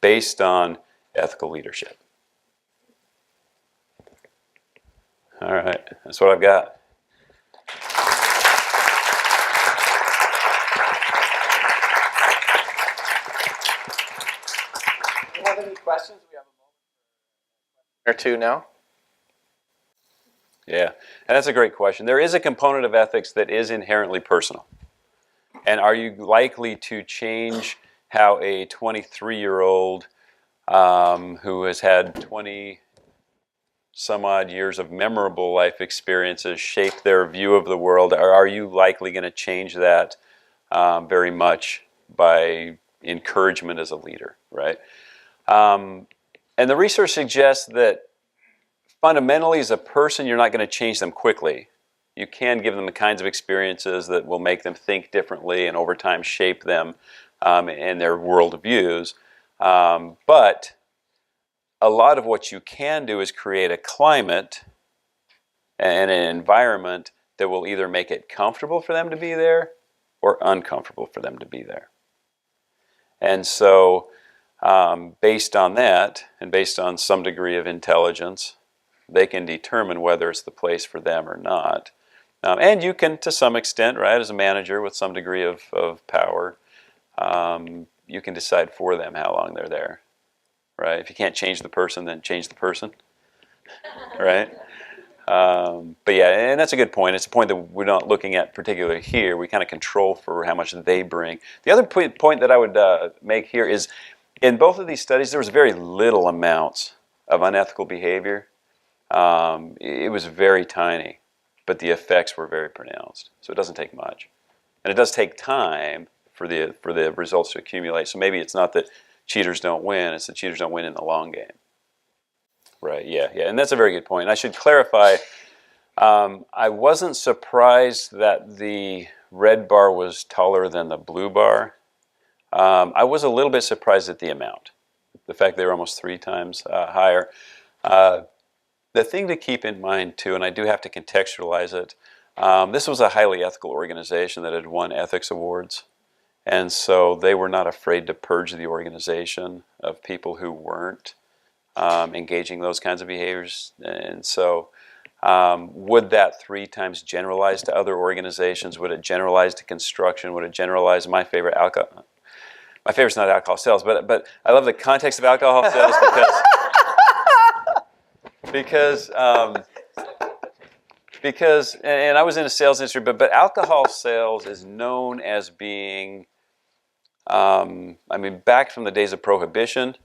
based on ethical leadership. All right, that's what I've got. too now? Yeah, and that's a great question. There is a component of ethics that is inherently personal. And are you likely to change how a 23-year-old who has had 20 some odd years of memorable life experiences shape their view of the world? Or are you likely going to change that very much by encouragement as a leader, right? And the research suggests that fundamentally as a person, you're not going to change them quickly. You can give them the kinds of experiences that will make them think differently and over time shape them and their worldviews. But a lot of what you can do is create a climate and an environment that will either make it comfortable for them to be there or uncomfortable for them to be there. And so based on that and based on some degree of intelligence, they can determine whether it's the place for them or not. And you can, to some extent, right, as a manager with some degree of power, you can decide for them how long they're there, right? If you can't change the person, then change the person, right? But yeah, and that's a good point. It's a point that we're not looking at particularly here. We kind of control for how much they bring. The other point that I would make here is, in both of these studies, there was very little amounts of unethical behavior. It was very tiny, but the effects were very pronounced. So it doesn't take much, and it does take time for the results to accumulate. So maybe it's not that cheaters don't win; it's that cheaters don't win in the long game. Right? Yeah, and that's a very good point. And I should clarify. I wasn't surprised that the red bar was taller than the blue bar. I was a little bit surprised at the amount, the fact they were almost 3 times higher. The thing to keep in mind, too, and I do have to contextualize it, this was a highly ethical organization that had won ethics awards. And so they were not afraid to purge the organization of people who weren't engaging those kinds of behaviors. And so would that 3 times generalize to other organizations? Would it generalize to construction? Would it generalize my favorite alcohol? My favorite's not alcohol sales, but I love the context of alcohol sales because and I was in the sales industry, but alcohol sales is known as being, back from the days of Prohibition,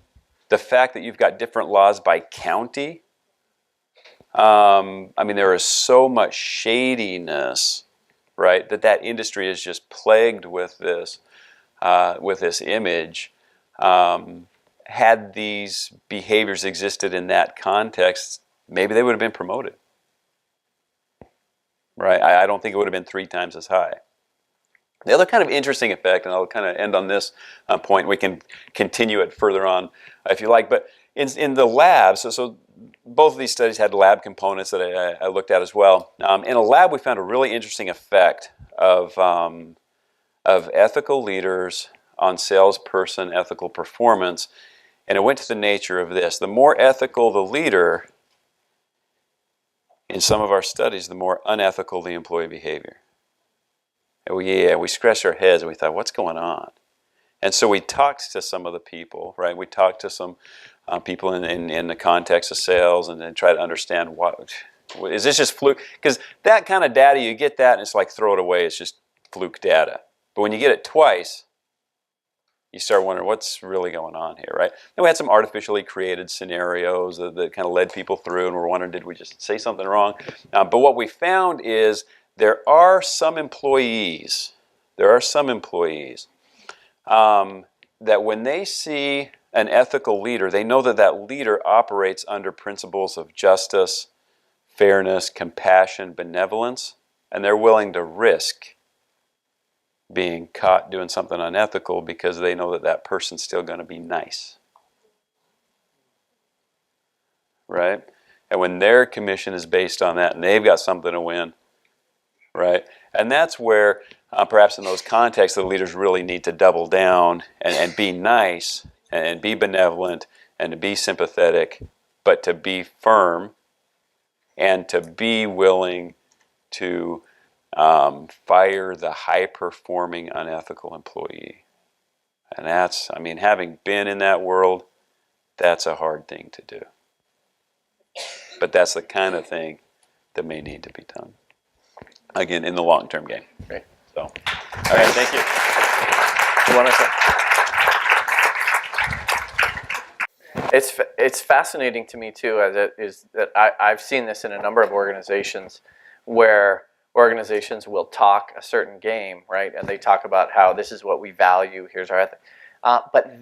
the fact that you've got different laws by county. There is so much shadiness, right, that industry is just plagued with this image. Had these behaviors existed in that context, maybe they would have been promoted. Right? I don't think it would have been 3 times as high. The other kind of interesting effect, and I'll kind of end on this point, we can continue it further on if you like, but in the labs, so both of these studies had lab components that I looked at as well. In a lab, we found a really interesting effect of ethical leaders on salesperson ethical performance, and it went to the nature of this. The more ethical the leader, in some of our studies, the more unethical the employee behavior. And we scratched our heads and we thought, what's going on? And so we talked to some of the people, right? We talked to some people in the context of sales and then try to understand what is this just fluke? Because that kind of data, you get that and it's like throw it away. It's just fluke data. But when you get it twice, you start wondering what's really going on here, right? Then we had some artificially created scenarios that kind of led people through, and we're wondering, did we just say something wrong? But what we found is there are some employees that when they see an ethical leader, they know that leader operates under principles of justice, fairness, compassion, benevolence, and they're willing to risk being caught doing something unethical because they know that person's still going to be nice. Right? And when their commission is based on that and they've got something to win, right? And that's where perhaps in those contexts the leaders really need to double down and be nice and be benevolent and to be sympathetic, but to be firm and to be willing to fire the high-performing, unethical employee. And that's, having been in that world, that's a hard thing to do. but that's the kind of thing that may need to be done. Again, in the long-term game. Great. So, all right, thank you. You want to say? It's fascinating to me too, as it is that I've seen this in a number of organizations where organizations will talk a certain game, right? And they talk about how this is what we value, here's our ethic. But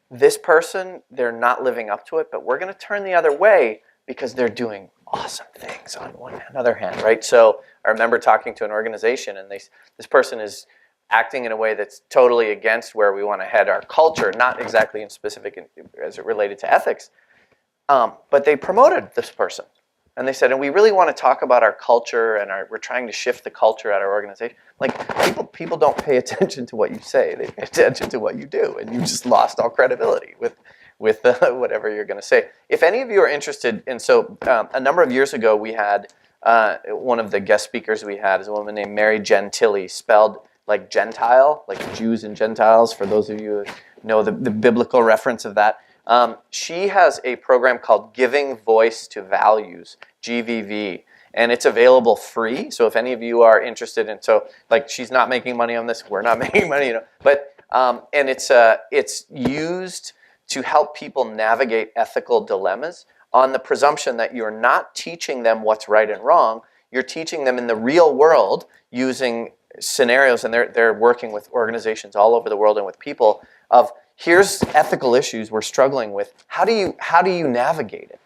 this person, they're not living up to it, but we're going to turn the other way because they're doing awesome things on another hand, right? So I remember talking to an organization, and this person is acting in a way that's totally against where we want to head our culture, not exactly in specific as it related to ethics, but they promoted this person. And they said, and we really want to talk about our culture, and we're trying to shift the culture at our organization. Like, people don't pay attention to what you say. They pay attention to what you do, and you just lost all credibility with whatever you're going to say. If any of you are interested, and so a number of years ago, we had one of the guest speakers we had is a woman named Mary Gentile, spelled like Gentile, like Jews and Gentiles, for those of you who know the biblical reference of that. She has a program called Giving Voice to Values, GVV, and it's available free. So if any of you are interested in, so like she's not making money on this, we're not making money, you know, but and it's used to help people navigate ethical dilemmas on the presumption that you're not teaching them what's right and wrong. You're teaching them in the real world using scenarios, and they're working with organizations all over the world and with people of, here's ethical issues we're struggling with. How do you navigate it?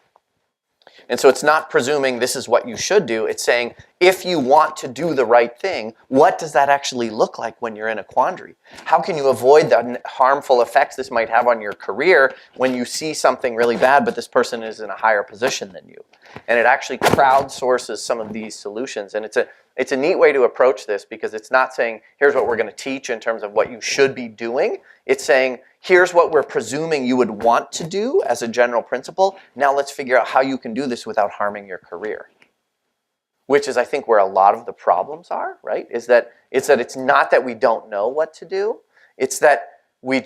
And so it's not presuming this is what you should do. It's saying, if you want to do the right thing, what does that actually look like when you're in a quandary? How can you avoid the harmful effects this might have on your career when you see something really bad, but this person is in a higher position than you? And it actually crowdsources some of these solutions. And it's a neat way to approach this, because it's not saying, here's what we're going to teach in terms of what you should be doing. It's saying, here's what we're presuming you would want to do as a general principle. Now let's figure out how you can do this without harming your career. Which is, I think, where a lot of the problems are, right? Is that it's not that we don't know what to do. It's that we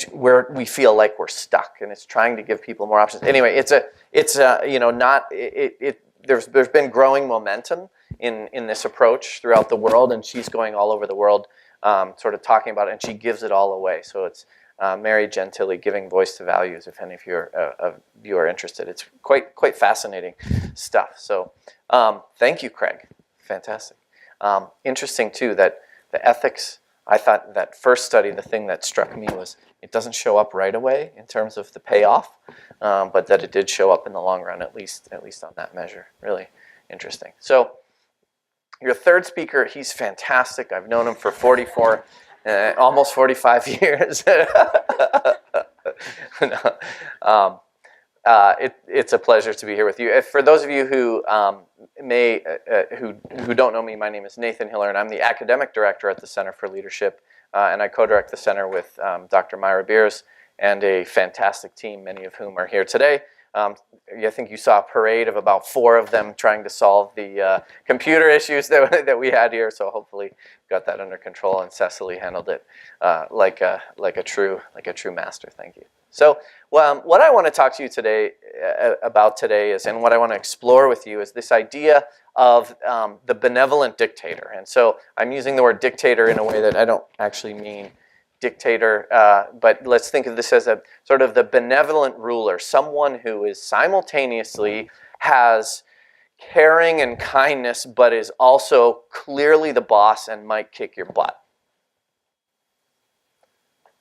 feel like we're stuck, and it's trying to give people more options. Anyway, there's been growing momentum in this approach throughout the world, and she's going all over the world sort of talking about it, and she gives it all away. So it's Mary Gentile, Giving Voice to Values, if any of you are interested. It's quite fascinating stuff. So thank you, Craig. Fantastic. Interesting, too, that the ethics, I thought that first study, the thing that struck me was it doesn't show up right away in terms of the payoff, but that it did show up in the long run, at least on that measure. Really interesting. So your third speaker, he's fantastic. I've known him for almost 45 years. It's a pleasure to be here with you. For those of you who who don't know me, my name is Nathan Hiller, and I'm the academic director at the Center for Leadership, and I co-direct the center with Dr. Myra Beers and a fantastic team, many of whom are here today. I think you saw a parade of about 4 of them trying to solve the computer issues that we had here. So hopefully we got that under control, and Cecily handled it like a true master. Thank you. So what I want to talk to you about today is, and what I want to explore with you, is this idea of the benevolent dictator. And so I'm using the word dictator in a way that I don't actually mean dictator, but let's think of this as a sort of the benevolent ruler, someone who is simultaneously has caring and kindness, but is also clearly the boss and might kick your butt.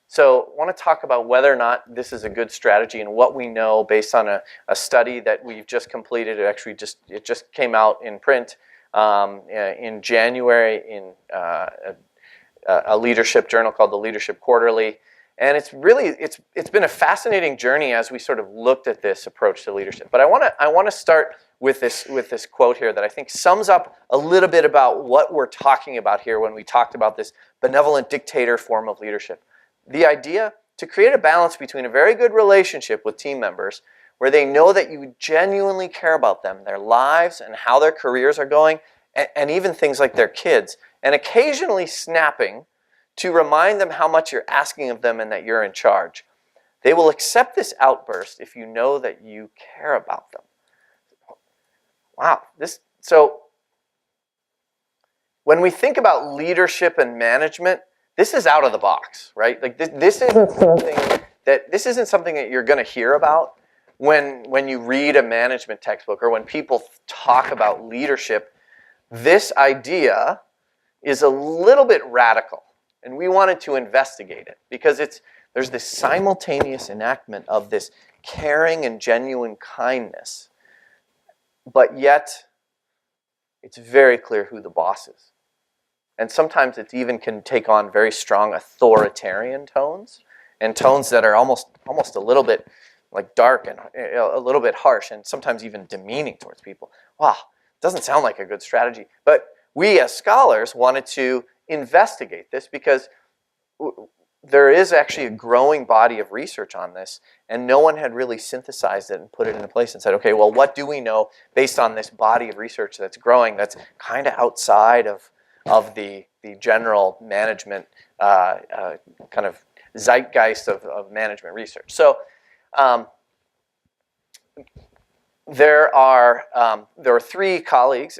So I want to talk about whether or not this is a good strategy, and what we know based on a study that we've just completed. It just came out in print in January in a leadership journal called the Leadership Quarterly. And it's been a fascinating journey as we sort of looked at this approach to leadership. But I want to start with this quote here that I think sums up a little bit about what we're talking about here when we talked about this benevolent dictator form of leadership. The idea to create a balance between a very good relationship with team members, where they know that you genuinely care about them, their lives, and how their careers are going, and even things like their kids, and occasionally snapping to remind them how much you're asking of them and that you're in charge. They will accept this outburst if you know that you care about them. wow, so when we think about leadership and management, this is out of the box, right? Like this isn't something that you're going to hear about when you read a management textbook or when people talk about leadership. This idea is a little bit radical, and we wanted to investigate it because there's this simultaneous enactment of this caring and genuine kindness, but yet it's very clear who the boss is. And sometimes it even can take on very strong authoritarian tones and tones that are almost a little bit like dark and a little bit harsh and sometimes even demeaning towards people. Wow, doesn't sound like a good strategy. But we as scholars wanted to investigate this because there is actually a growing body of research on this, and no one had really synthesized it and put it into place and said, okay, well, what do we know based on this body of research that's growing that's kind of outside of the general management kind of zeitgeist of management research. So there are 3 colleagues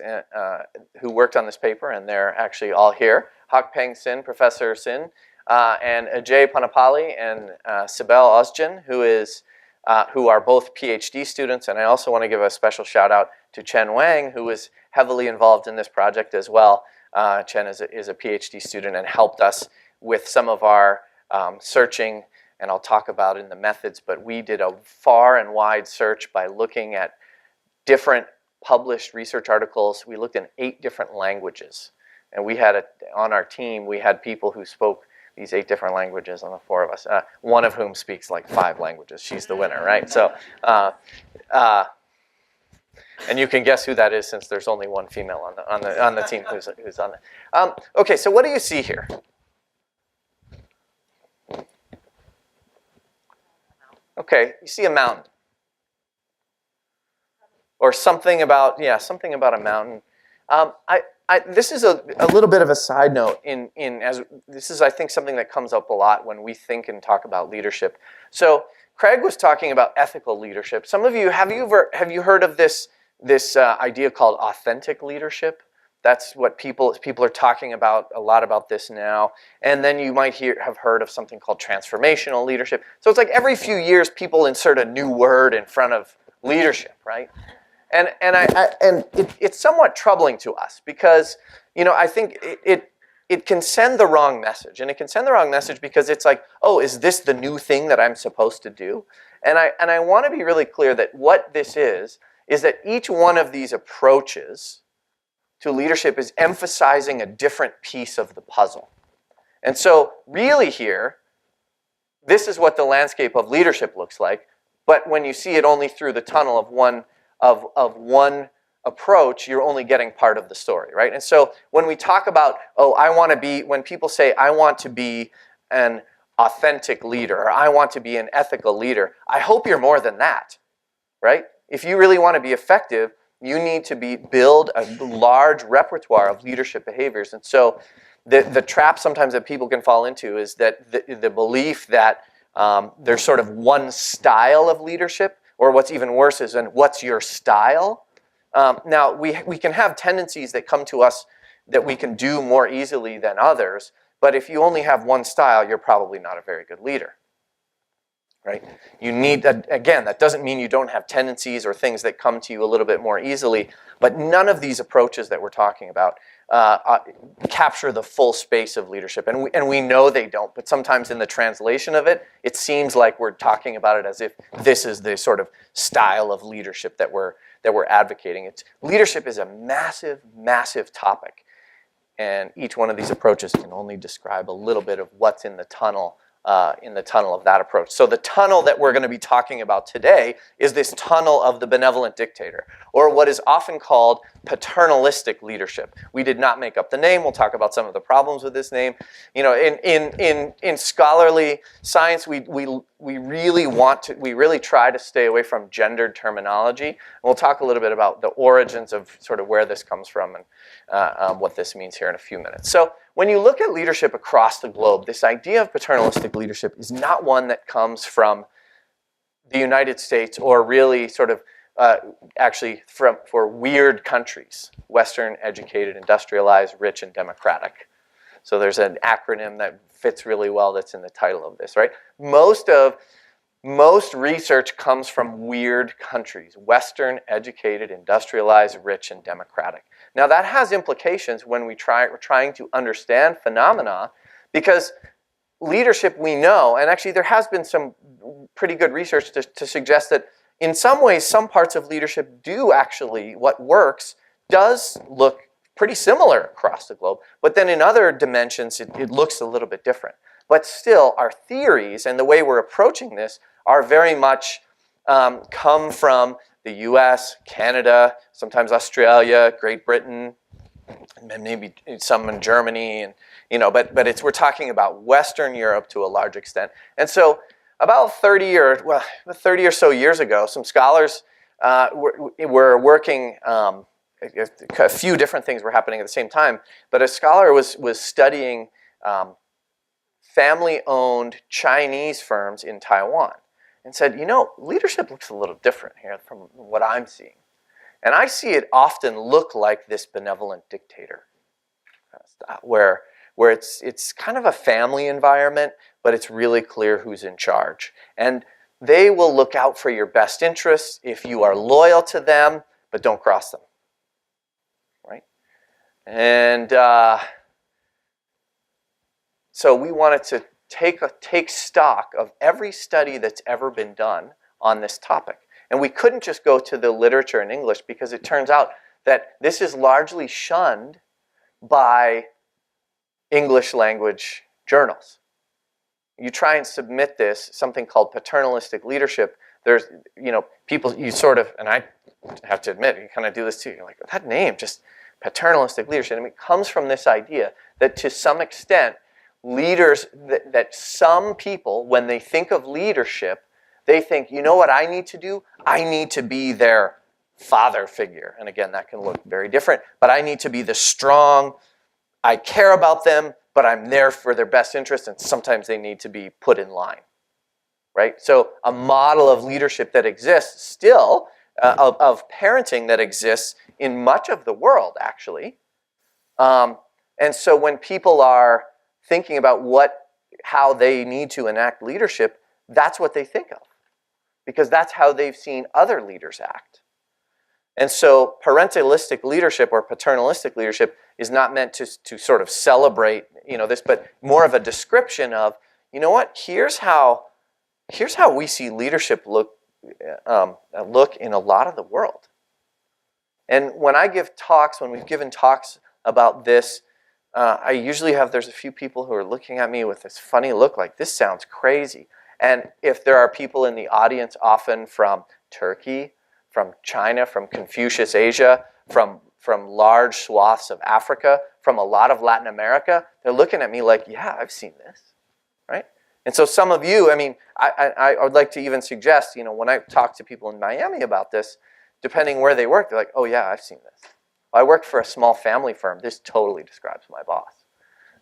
who worked on this paper, and they're actually all here. Hakpeng Sin, Professor Sin, and Ajay Panapali and Sibel Ozgen, who are both PhD students. And I also want to give a special shout out to Chen Wang, who was heavily involved in this project as well. Chen is a PhD student and helped us with some of our searching, and I'll talk about in the methods, but we did a far and wide search by looking at different published research articles. We looked in 8 different languages, and we had on our team, we had people who spoke these 8 different languages on the 4 of us, one of whom speaks like 5 languages. She's the winner, right? So, and you can guess who that is since there's only one female on the team who's on it. Okay, so what do you see here? Okay, you see a mountain, or something about a mountain. This is a little bit of a side note. As this is, I think, something that comes up a lot when we think and talk about leadership. So Craig was talking about ethical leadership. Some of you have you heard of this idea called authentic leadership? That's what people are talking about a lot about this now. And then you might have heard of something called transformational leadership. So it's like every few years people insert a new word in front of leadership, right? And it's somewhat troubling to us because, I think it can send the wrong message. And it can send the wrong message because it's like, oh, is this the new thing that I'm supposed to do? And I want to be really clear that what this is that each one of these approaches to leadership is emphasizing a different piece of the puzzle. And so really here, this is what the landscape of leadership looks like. But when you see it only through the tunnel of one approach, you're only getting part of the story, right? And so when we talk about, when people say, I want to be an authentic leader, or I want to be an ethical leader, I hope you're more than that, right? If you really want to be effective, you need to build a large repertoire of leadership behaviors. And so the trap sometimes that people can fall into is that the belief that there's sort of one style of leadership, or what's even worse is, what's your style? Now, we can have tendencies that come to us that we can do more easily than others, but if you only have one style, you're probably not a very good leader. Right? You need, again, that doesn't mean you don't have tendencies or things that come to you a little bit more easily, but none of these approaches that we're talking about capture the full space of leadership. And we know they don't, but sometimes in the translation of it, it seems like we're talking about it as if this is the sort of style of leadership that we're advocating. Leadership is a massive, massive topic, and each one of these approaches can only describe a little bit of what's in the tunnel of that approach. So the tunnel that we're going to be talking about today is this tunnel of the benevolent dictator, or what is often called paternalistic leadership. We did not make up the name. We'll talk about some of the problems with this name. In scholarly science, we really try to stay away from gendered terminology. And we'll talk a little bit about the origins of sort of where this comes from and what this means here in a few minutes. So when you look at leadership across the globe, this idea of paternalistic leadership is not one that comes from the United States or really sort of actually for weird countries: Western, educated, industrialized, rich, and democratic. So there's an acronym that fits really well that's in the title of this, right? Most research comes from weird countries: Western, educated, industrialized, rich, and democratic. Now that has implications when we're trying to understand phenomena, because leadership, we know, and actually there has been some pretty good research to suggest that in some ways, some parts of leadership do actually, what works does look pretty similar across the globe, but then in other dimensions, it looks a little bit different. But still, our theories and the way we're approaching this are very much come from the US, Canada, sometimes Australia, Great Britain, and maybe some in Germany, and but we're talking about Western Europe to a large extent. And so about 30 or so years ago, some scholars were working, a few different things were happening at the same time, but a scholar was studying family-owned Chinese firms in Taiwan and said, leadership looks a little different here from what I'm seeing. And I see it often look like this benevolent dictator, where it's kind of a family environment, but it's really clear who's in charge. And they will look out for your best interests if you are loyal to them, but don't cross them, right? And so we wanted to take stock of every study that's ever been done on this topic. And we couldn't just go to the literature in English, because it turns out that this is largely shunned by English language journals. You try and submit this, something called paternalistic leadership, there's, people, you sort of, and I have to admit, you kind of do this too, you're like, that name, just paternalistic leadership, I mean, it comes from this idea that to some extent, leaders, that some people, when they think of leadership, they think, you know what I need to do? I need to be their father figure. And again, that can look very different, but I need to be the strong, I care about them, but I'm there for their best interest, and sometimes they need to be put in line, right? So a model of leadership that exists still, of parenting that exists in much of the world, actually. And so when people are thinking about how they need to enact leadership, that's what they think of, because that's how they've seen other leaders act. And so parentalistic leadership or paternalistic leadership is not meant to sort of celebrate, this, but more of a description of, here's how we see leadership look in a lot of the world. And when we've given talks about this, I usually there's a few people who are looking at me with this funny look like, this sounds crazy. And if there are people in the audience, often from Turkey, from China, from Confucius Asia, from large swaths of Africa, from a lot of Latin America, they're looking at me like, yeah, I've seen this, right? And so some of you, I would like to even suggest, when I talk to people in Miami about this, depending where they work, they're like, oh yeah, I've seen this. I work for a small family firm. This totally describes my boss.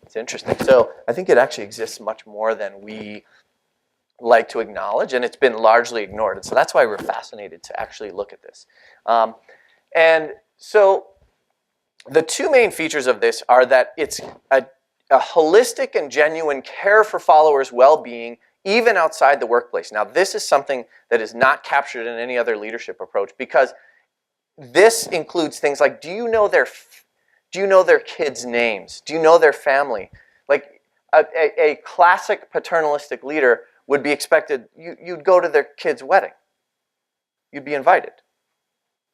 It's interesting. So I think it actually exists much more than we like to acknowledge, and it's been largely ignored. And so that's why we're fascinated to actually look at this. And so the two main features of this are that it's a holistic and genuine care for followers' well-being, even outside the workplace. Now, this is something that is not captured in any other leadership approach, because this includes things like, do you know their kids' names? Do you know their family? Like a classic paternalistic leader would be expected, you'd go to their kid's wedding. You'd be invited.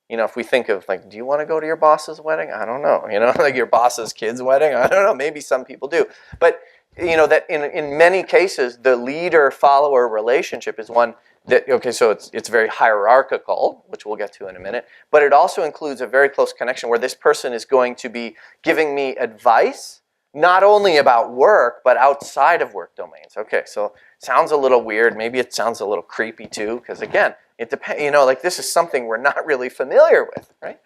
If we think of like, do you want to go to your boss's wedding? I don't know. Like your boss's kid's wedding? I don't know. Maybe some people do. But, that in many cases, the leader-follower relationship is one that, okay, so it's very hierarchical, which we'll get to in a minute, but it also includes a very close connection where this person is going to be giving me advice, not only about work, but outside of work domains. Okay, so sounds a little weird. Maybe it sounds a little creepy too, because again, it depends. Like this is something we're not really familiar with, right?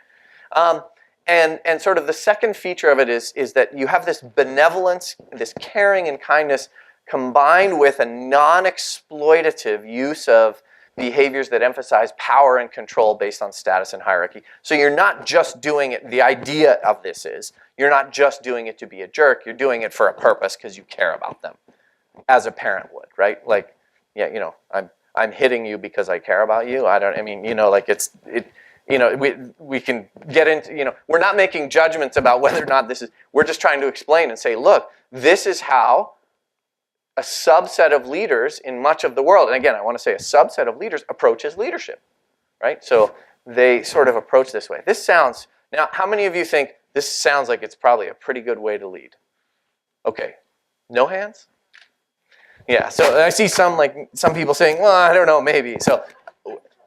And sort of the second feature of it is that you have this benevolence, this caring and kindness, combined with a non-exploitative use of behaviors that emphasize power and control based on status and hierarchy. So you're not just doing it, the idea of this is, you're not just doing it to be a jerk, you're doing it for a purpose because you care about them, as a parent would, right? Like, yeah, you know, I'm hitting you because I care about you. I mean, you know, like you know, we can get into, you know, we're not making judgments about whether or not this is, we're just trying to explain and say, look, this is how a subset of leaders in much of the world, and again, I want to say a subset of leaders approaches leadership, right? So they sort of approach this way. This sounds, now, how many of you think this sounds like it's probably a pretty good way to lead? Okay, no hands? Yeah, so I see some people saying, well, I don't know, maybe. So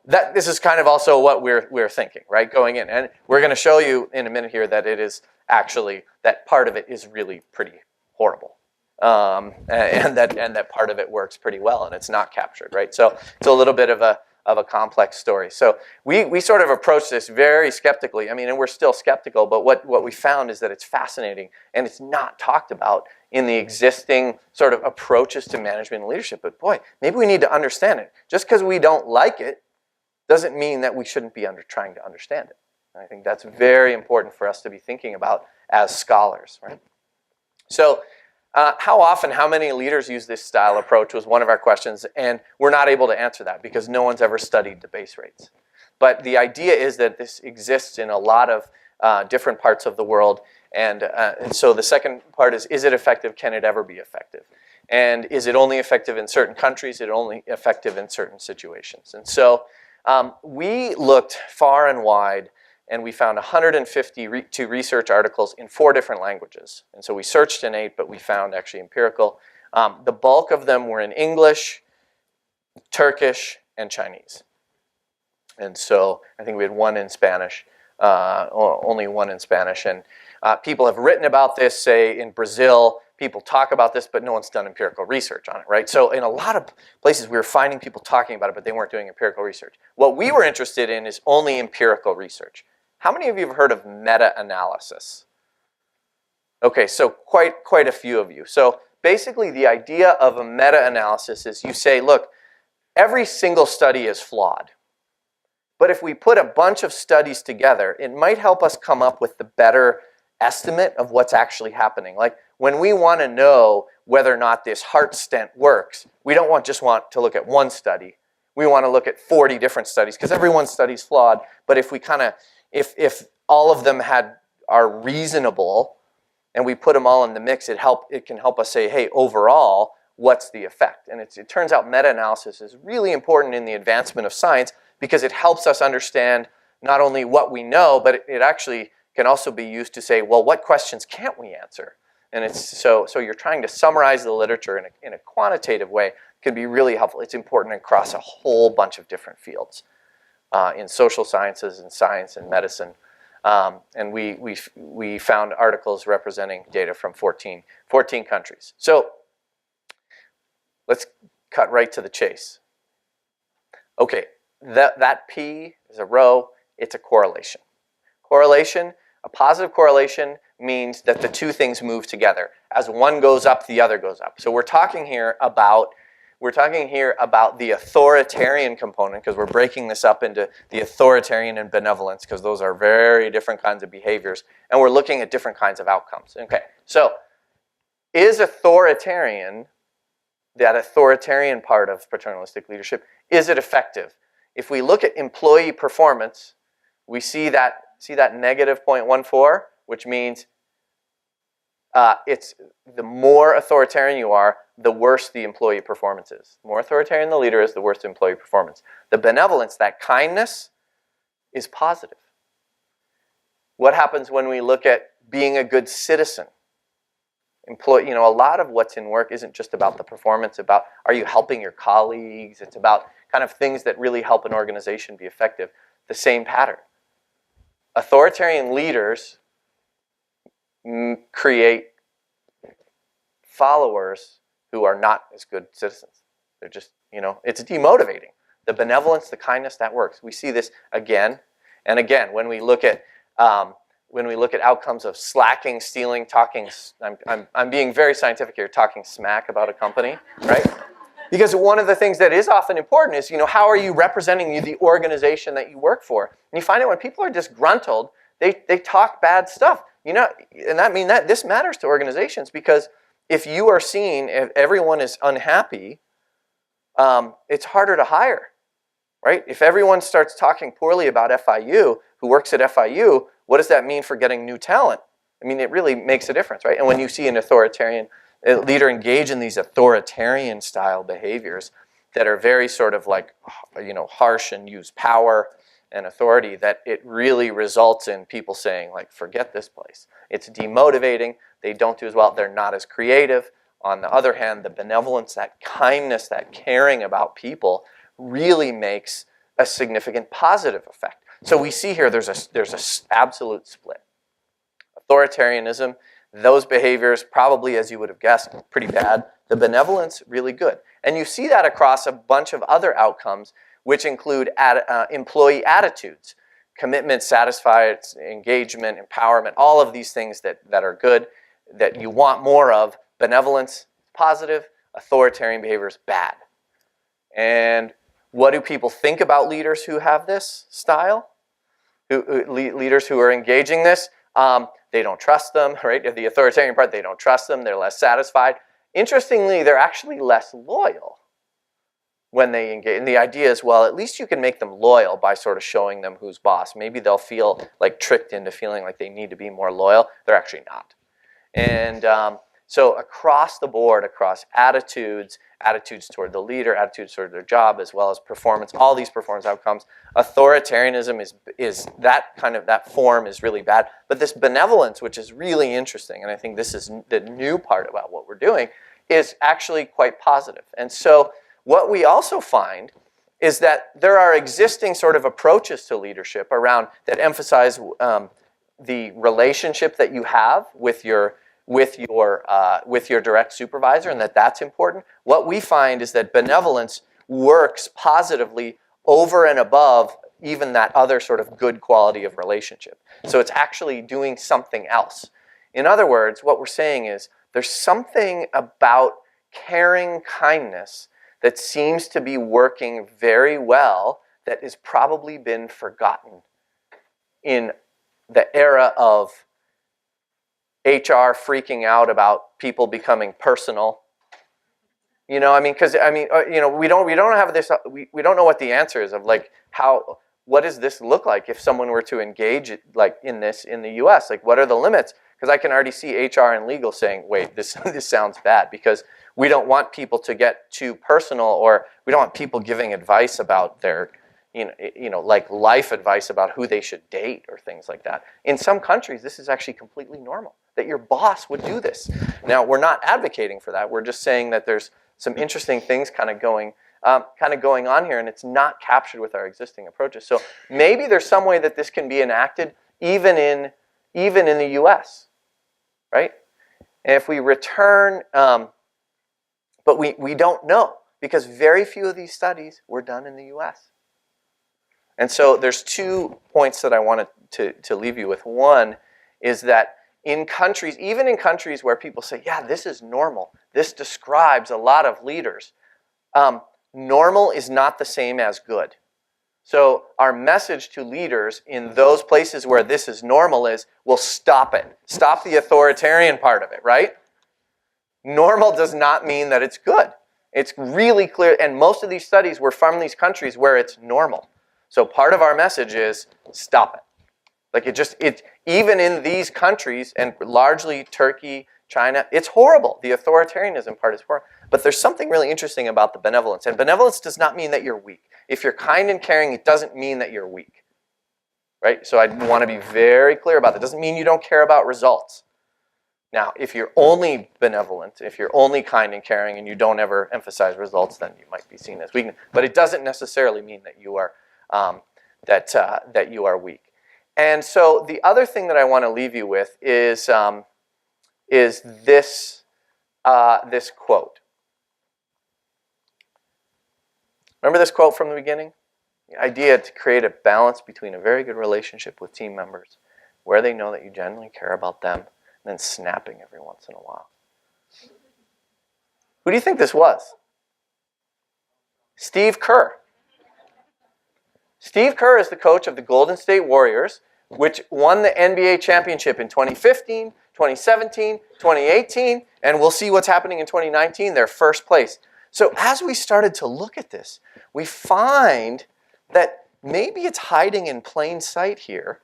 this is kind of also what we're thinking, right, going in. And we're going to show you in a minute here that it is actually, that part of it is really pretty horrible. And that part of it works pretty well, and it's not captured, right? So it's a little bit of a complex story. So we sort of approach this very skeptically. I mean, and we're still skeptical, but what we found is that it's fascinating, and it's not talked about in the existing sort of approaches to management and leadership. But boy, maybe we need to understand it. Just because we don't like it doesn't mean that we shouldn't be trying to understand it. And I think that's very important for us to be thinking about as scholars, right? So how often, how many leaders use this style approach was one of our questions, and we're not able to answer that because no one's ever studied the base rates. But the idea is that this exists in a lot of different parts of the world, and so the second part is it effective? Can it ever be effective? And is it only effective in certain countries? Is it only effective in certain situations? And so we looked far and wide, and we found 152 research articles in 4 different languages. And so we searched in 8, but we found actually empirical. The bulk of them were in English, Turkish, and Chinese. And so I think we had 1 in Spanish, only 1 in Spanish. And people have written about this, say in Brazil, people talk about this, but no one's done empirical research on it, right? So in a lot of places we were finding people talking about it, but they weren't doing empirical research. What we were interested in is only empirical research. How many of you have heard of meta-analysis? Okay, so quite a few of you. So basically the idea of a meta-analysis is you say, look, every single study is flawed. But if we put a bunch of studies together, it might help us come up with the better estimate of what's actually happening. Like when we want to know whether or not this heart stent works, we don't just want to look at one study. We want to look at 40 different studies because every one study's flawed. But if we kind of if all of them are reasonable and we put them all in the mix, it can help us say, hey, overall, what's the effect? And it turns out meta-analysis is really important in the advancement of science because it helps us understand not only what we know, but it actually can also be used to say, well, what questions can't we answer? And it's so you're trying to summarize the literature in a quantitative way can be really helpful. It's important across a whole bunch of different fields. In social sciences and science and medicine. And we found articles representing data from 14 countries. So let's cut right to the chase. Okay, that P is a row, it's a correlation. Correlation, a positive correlation means that the two things move together. As one goes up, the other goes up. So we're talking here about the authoritarian component because we're breaking this up into the authoritarian and benevolence because those are very different kinds of behaviors, and we're looking at different kinds of outcomes. Okay, so is authoritarian, that authoritarian part of paternalistic leadership, is it effective? If we look at employee performance, we see that negative 0.14, which means it's the more authoritarian you are, the worse the employee performance is. The more authoritarian the leader is, the worse the employee performance. The benevolence, that kindness, is positive. What happens when we look at being a good citizen? A lot of what's in work isn't just about the performance, about are you helping your colleagues? It's about kind of things that really help an organization be effective. The same pattern. Authoritarian leaders create followers who are not as good citizens. They're just, it's demotivating. The benevolence, the kindness, that works. We see this again and again when we look at outcomes of slacking, stealing, talking. I'm being very scientific here, talking smack about a company, right? Because one of the things that is often important is, how are you representing the organization that you work for? And you find out when people are disgruntled, they talk bad stuff. And that this matters to organizations, because if you are seen, if everyone is unhappy, it's harder to hire, right? If everyone starts talking poorly about FIU, who works at FIU, what does that mean for getting new talent? I mean, it really makes a difference, right? And when you see an authoritarian leader engage in these authoritarian style behaviors that are very sort of like, harsh and use power and authority, that it really results in people saying, like, forget this place. It's demotivating. They don't do as well. They're not as creative. On the other hand, the benevolence, that kindness, that caring about people really makes a significant positive effect. So we see here there's a absolute split. Authoritarianism, those behaviors probably, as you would have guessed, pretty bad. The benevolence, really good. And you see that across a bunch of other outcomes, which include employee attitudes, commitment, satisfied, engagement, empowerment, all of these things that are good, that you want more of. Benevolence, positive. Authoritarian behavior is bad. And what do people think about leaders who have this style? Leaders who are engaging this? They don't trust them, right? The authoritarian part, they don't trust them. They're less satisfied. Interestingly, they're actually less loyal when they engage. And the idea is, well, at least you can make them loyal by sort of showing them who's boss. Maybe they'll feel like tricked into feeling like they need to be more loyal. They're actually not. And so across the board, across attitudes toward the leader, attitudes toward their job, as well as performance, all these performance outcomes, authoritarianism is that form is really bad. But this benevolence, which is really interesting, and I think this is the new part about what we're doing, is actually quite positive. And so what we also find is that there are existing sort of approaches to leadership around that emphasize the relationship that you have with your direct supervisor, and that's important. What we find is that benevolence works positively over and above even that other sort of good quality of relationship. So it's actually doing something else. In other words, what we're saying is there's something about caring kindness that seems to be working very well that has probably been forgotten in the era of HR freaking out about people becoming personal. We don't have this. We don't know what the answer is of like what does this look like if someone were to engage like in this in the U.S. Like, what are the limits? Because I can already see HR and legal saying, wait, this sounds bad, because we don't want people to get too personal, or we don't want people giving advice about their like life advice about who they should date or things like that. In some countries, this is actually completely normal, that your boss would do this. Now, we're not advocating for that. We're just saying that there's some interesting things kind of going on here, and it's not captured with our existing approaches. So maybe there's some way that this can be enacted even in the U.S., right? And if we return, but we don't know, because very few of these studies were done in the U.S. And so there's 2 points that I wanted to leave you with. One is that even in countries where people say, yeah, this is normal, this describes a lot of leaders, normal is not the same as good. So our message to leaders in those places where this is normal is, well, stop it. Stop the authoritarian part of it, right? Normal does not mean that it's good. It's really clear, and most of these studies were from these countries where it's normal. So part of our message is stop it. Like even in these countries, and largely Turkey, China, it's horrible. The authoritarianism part is horrible. But there's something really interesting about the benevolence. And benevolence does not mean that you're weak. If you're kind and caring, it doesn't mean that you're weak. Right? So I want to be very clear about that. It doesn't mean you don't care about results. Now, if you're only benevolent, if you're only kind and caring, and you don't ever emphasize results, then you might be seen as weak. But it doesn't necessarily mean that you are that you are weak. And so the other thing that I want to leave you with is this quote. Remember this quote from the beginning? The idea to create a balance between a very good relationship with team members, where they know that you genuinely care about them, and then snapping every once in a while. Who do you think this was? Steve Kerr. Steve Kerr is the coach of the Golden State Warriors, which won the NBA championship in 2015, 2017, 2018, and we'll see what's happening in 2019, their first place. So as we started to look at this, we find that maybe it's hiding in plain sight here,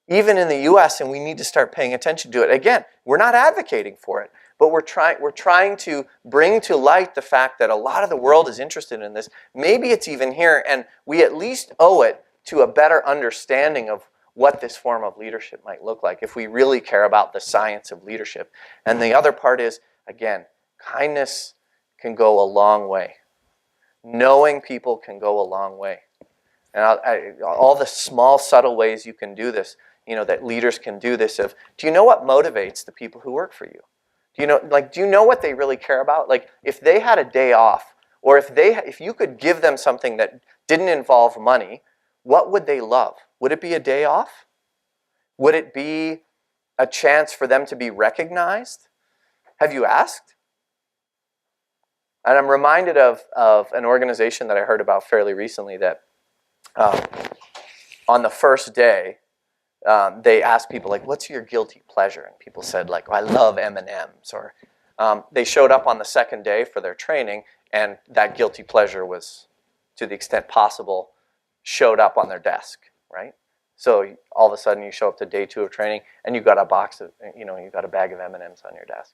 even in the US, and we need to start paying attention to it. Again, we're not advocating for it, but we're trying to bring to light the fact that a lot of the world is interested in this. Maybe it's even here, and we at least owe it to a better understanding of what this form of leadership might look like if we really care about the science of leadership. And the other part is, again, kindness can go a long way. Knowing people can go a long way. And all the small, subtle ways you can do this, that leaders can do this of, do you know what motivates the people who work for you? Do you know what they really care about? Like, if they had a day off, or if you could give them something that didn't involve money, what would they love? Would it be a day off? Would it be a chance for them to be recognized? Have you asked? And I'm reminded of an organization that I heard about fairly recently that on the first day, they asked people, like, what's your guilty pleasure? And people said, like, I love M&Ms. Or they showed up on the second day for their training, and that guilty pleasure was, to the extent possible, showed up on their desk, right? So all of a sudden you show up to day 2 of training, and you've got a box of, you've got a bag of M&Ms on your desk.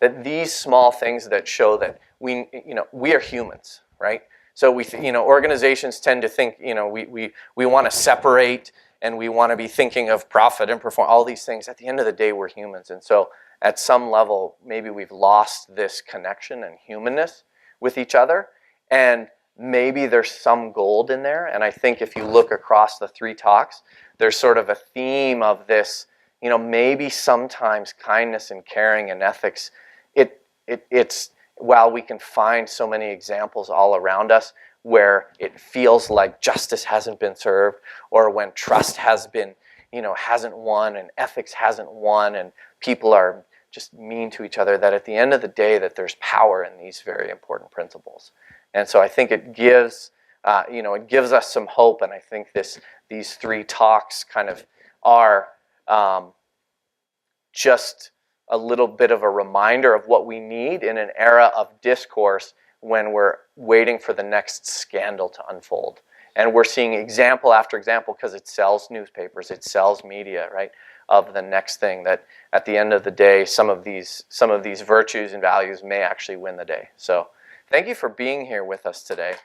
That these small things that show that we are humans, right? So organizations tend to think, we want to separate, and we want to be thinking of profit and perform, all these things. At the end of the day, we're humans. And so at some level, maybe we've lost this connection and humanness with each other. And maybe there's some gold in there. And I think if you look across the 3 talks, there's sort of a theme of this, maybe sometimes kindness and caring and ethics, it's while we can find so many examples all around us where it feels like justice hasn't been served, or when trust has been, hasn't won, and ethics hasn't won, and people are just mean to each other, that at the end of the day that there's power in these very important principles. And so I think it gives, it gives us some hope, and I think these 3 talks kind of are just a little bit of a reminder of what we need in an era of discourse when we're waiting for the next scandal to unfold. And we're seeing example after example, because it sells newspapers, it sells media, right, of the next thing, that at the end of the day, some of these virtues and values may actually win the day. So thank you for being here with us today.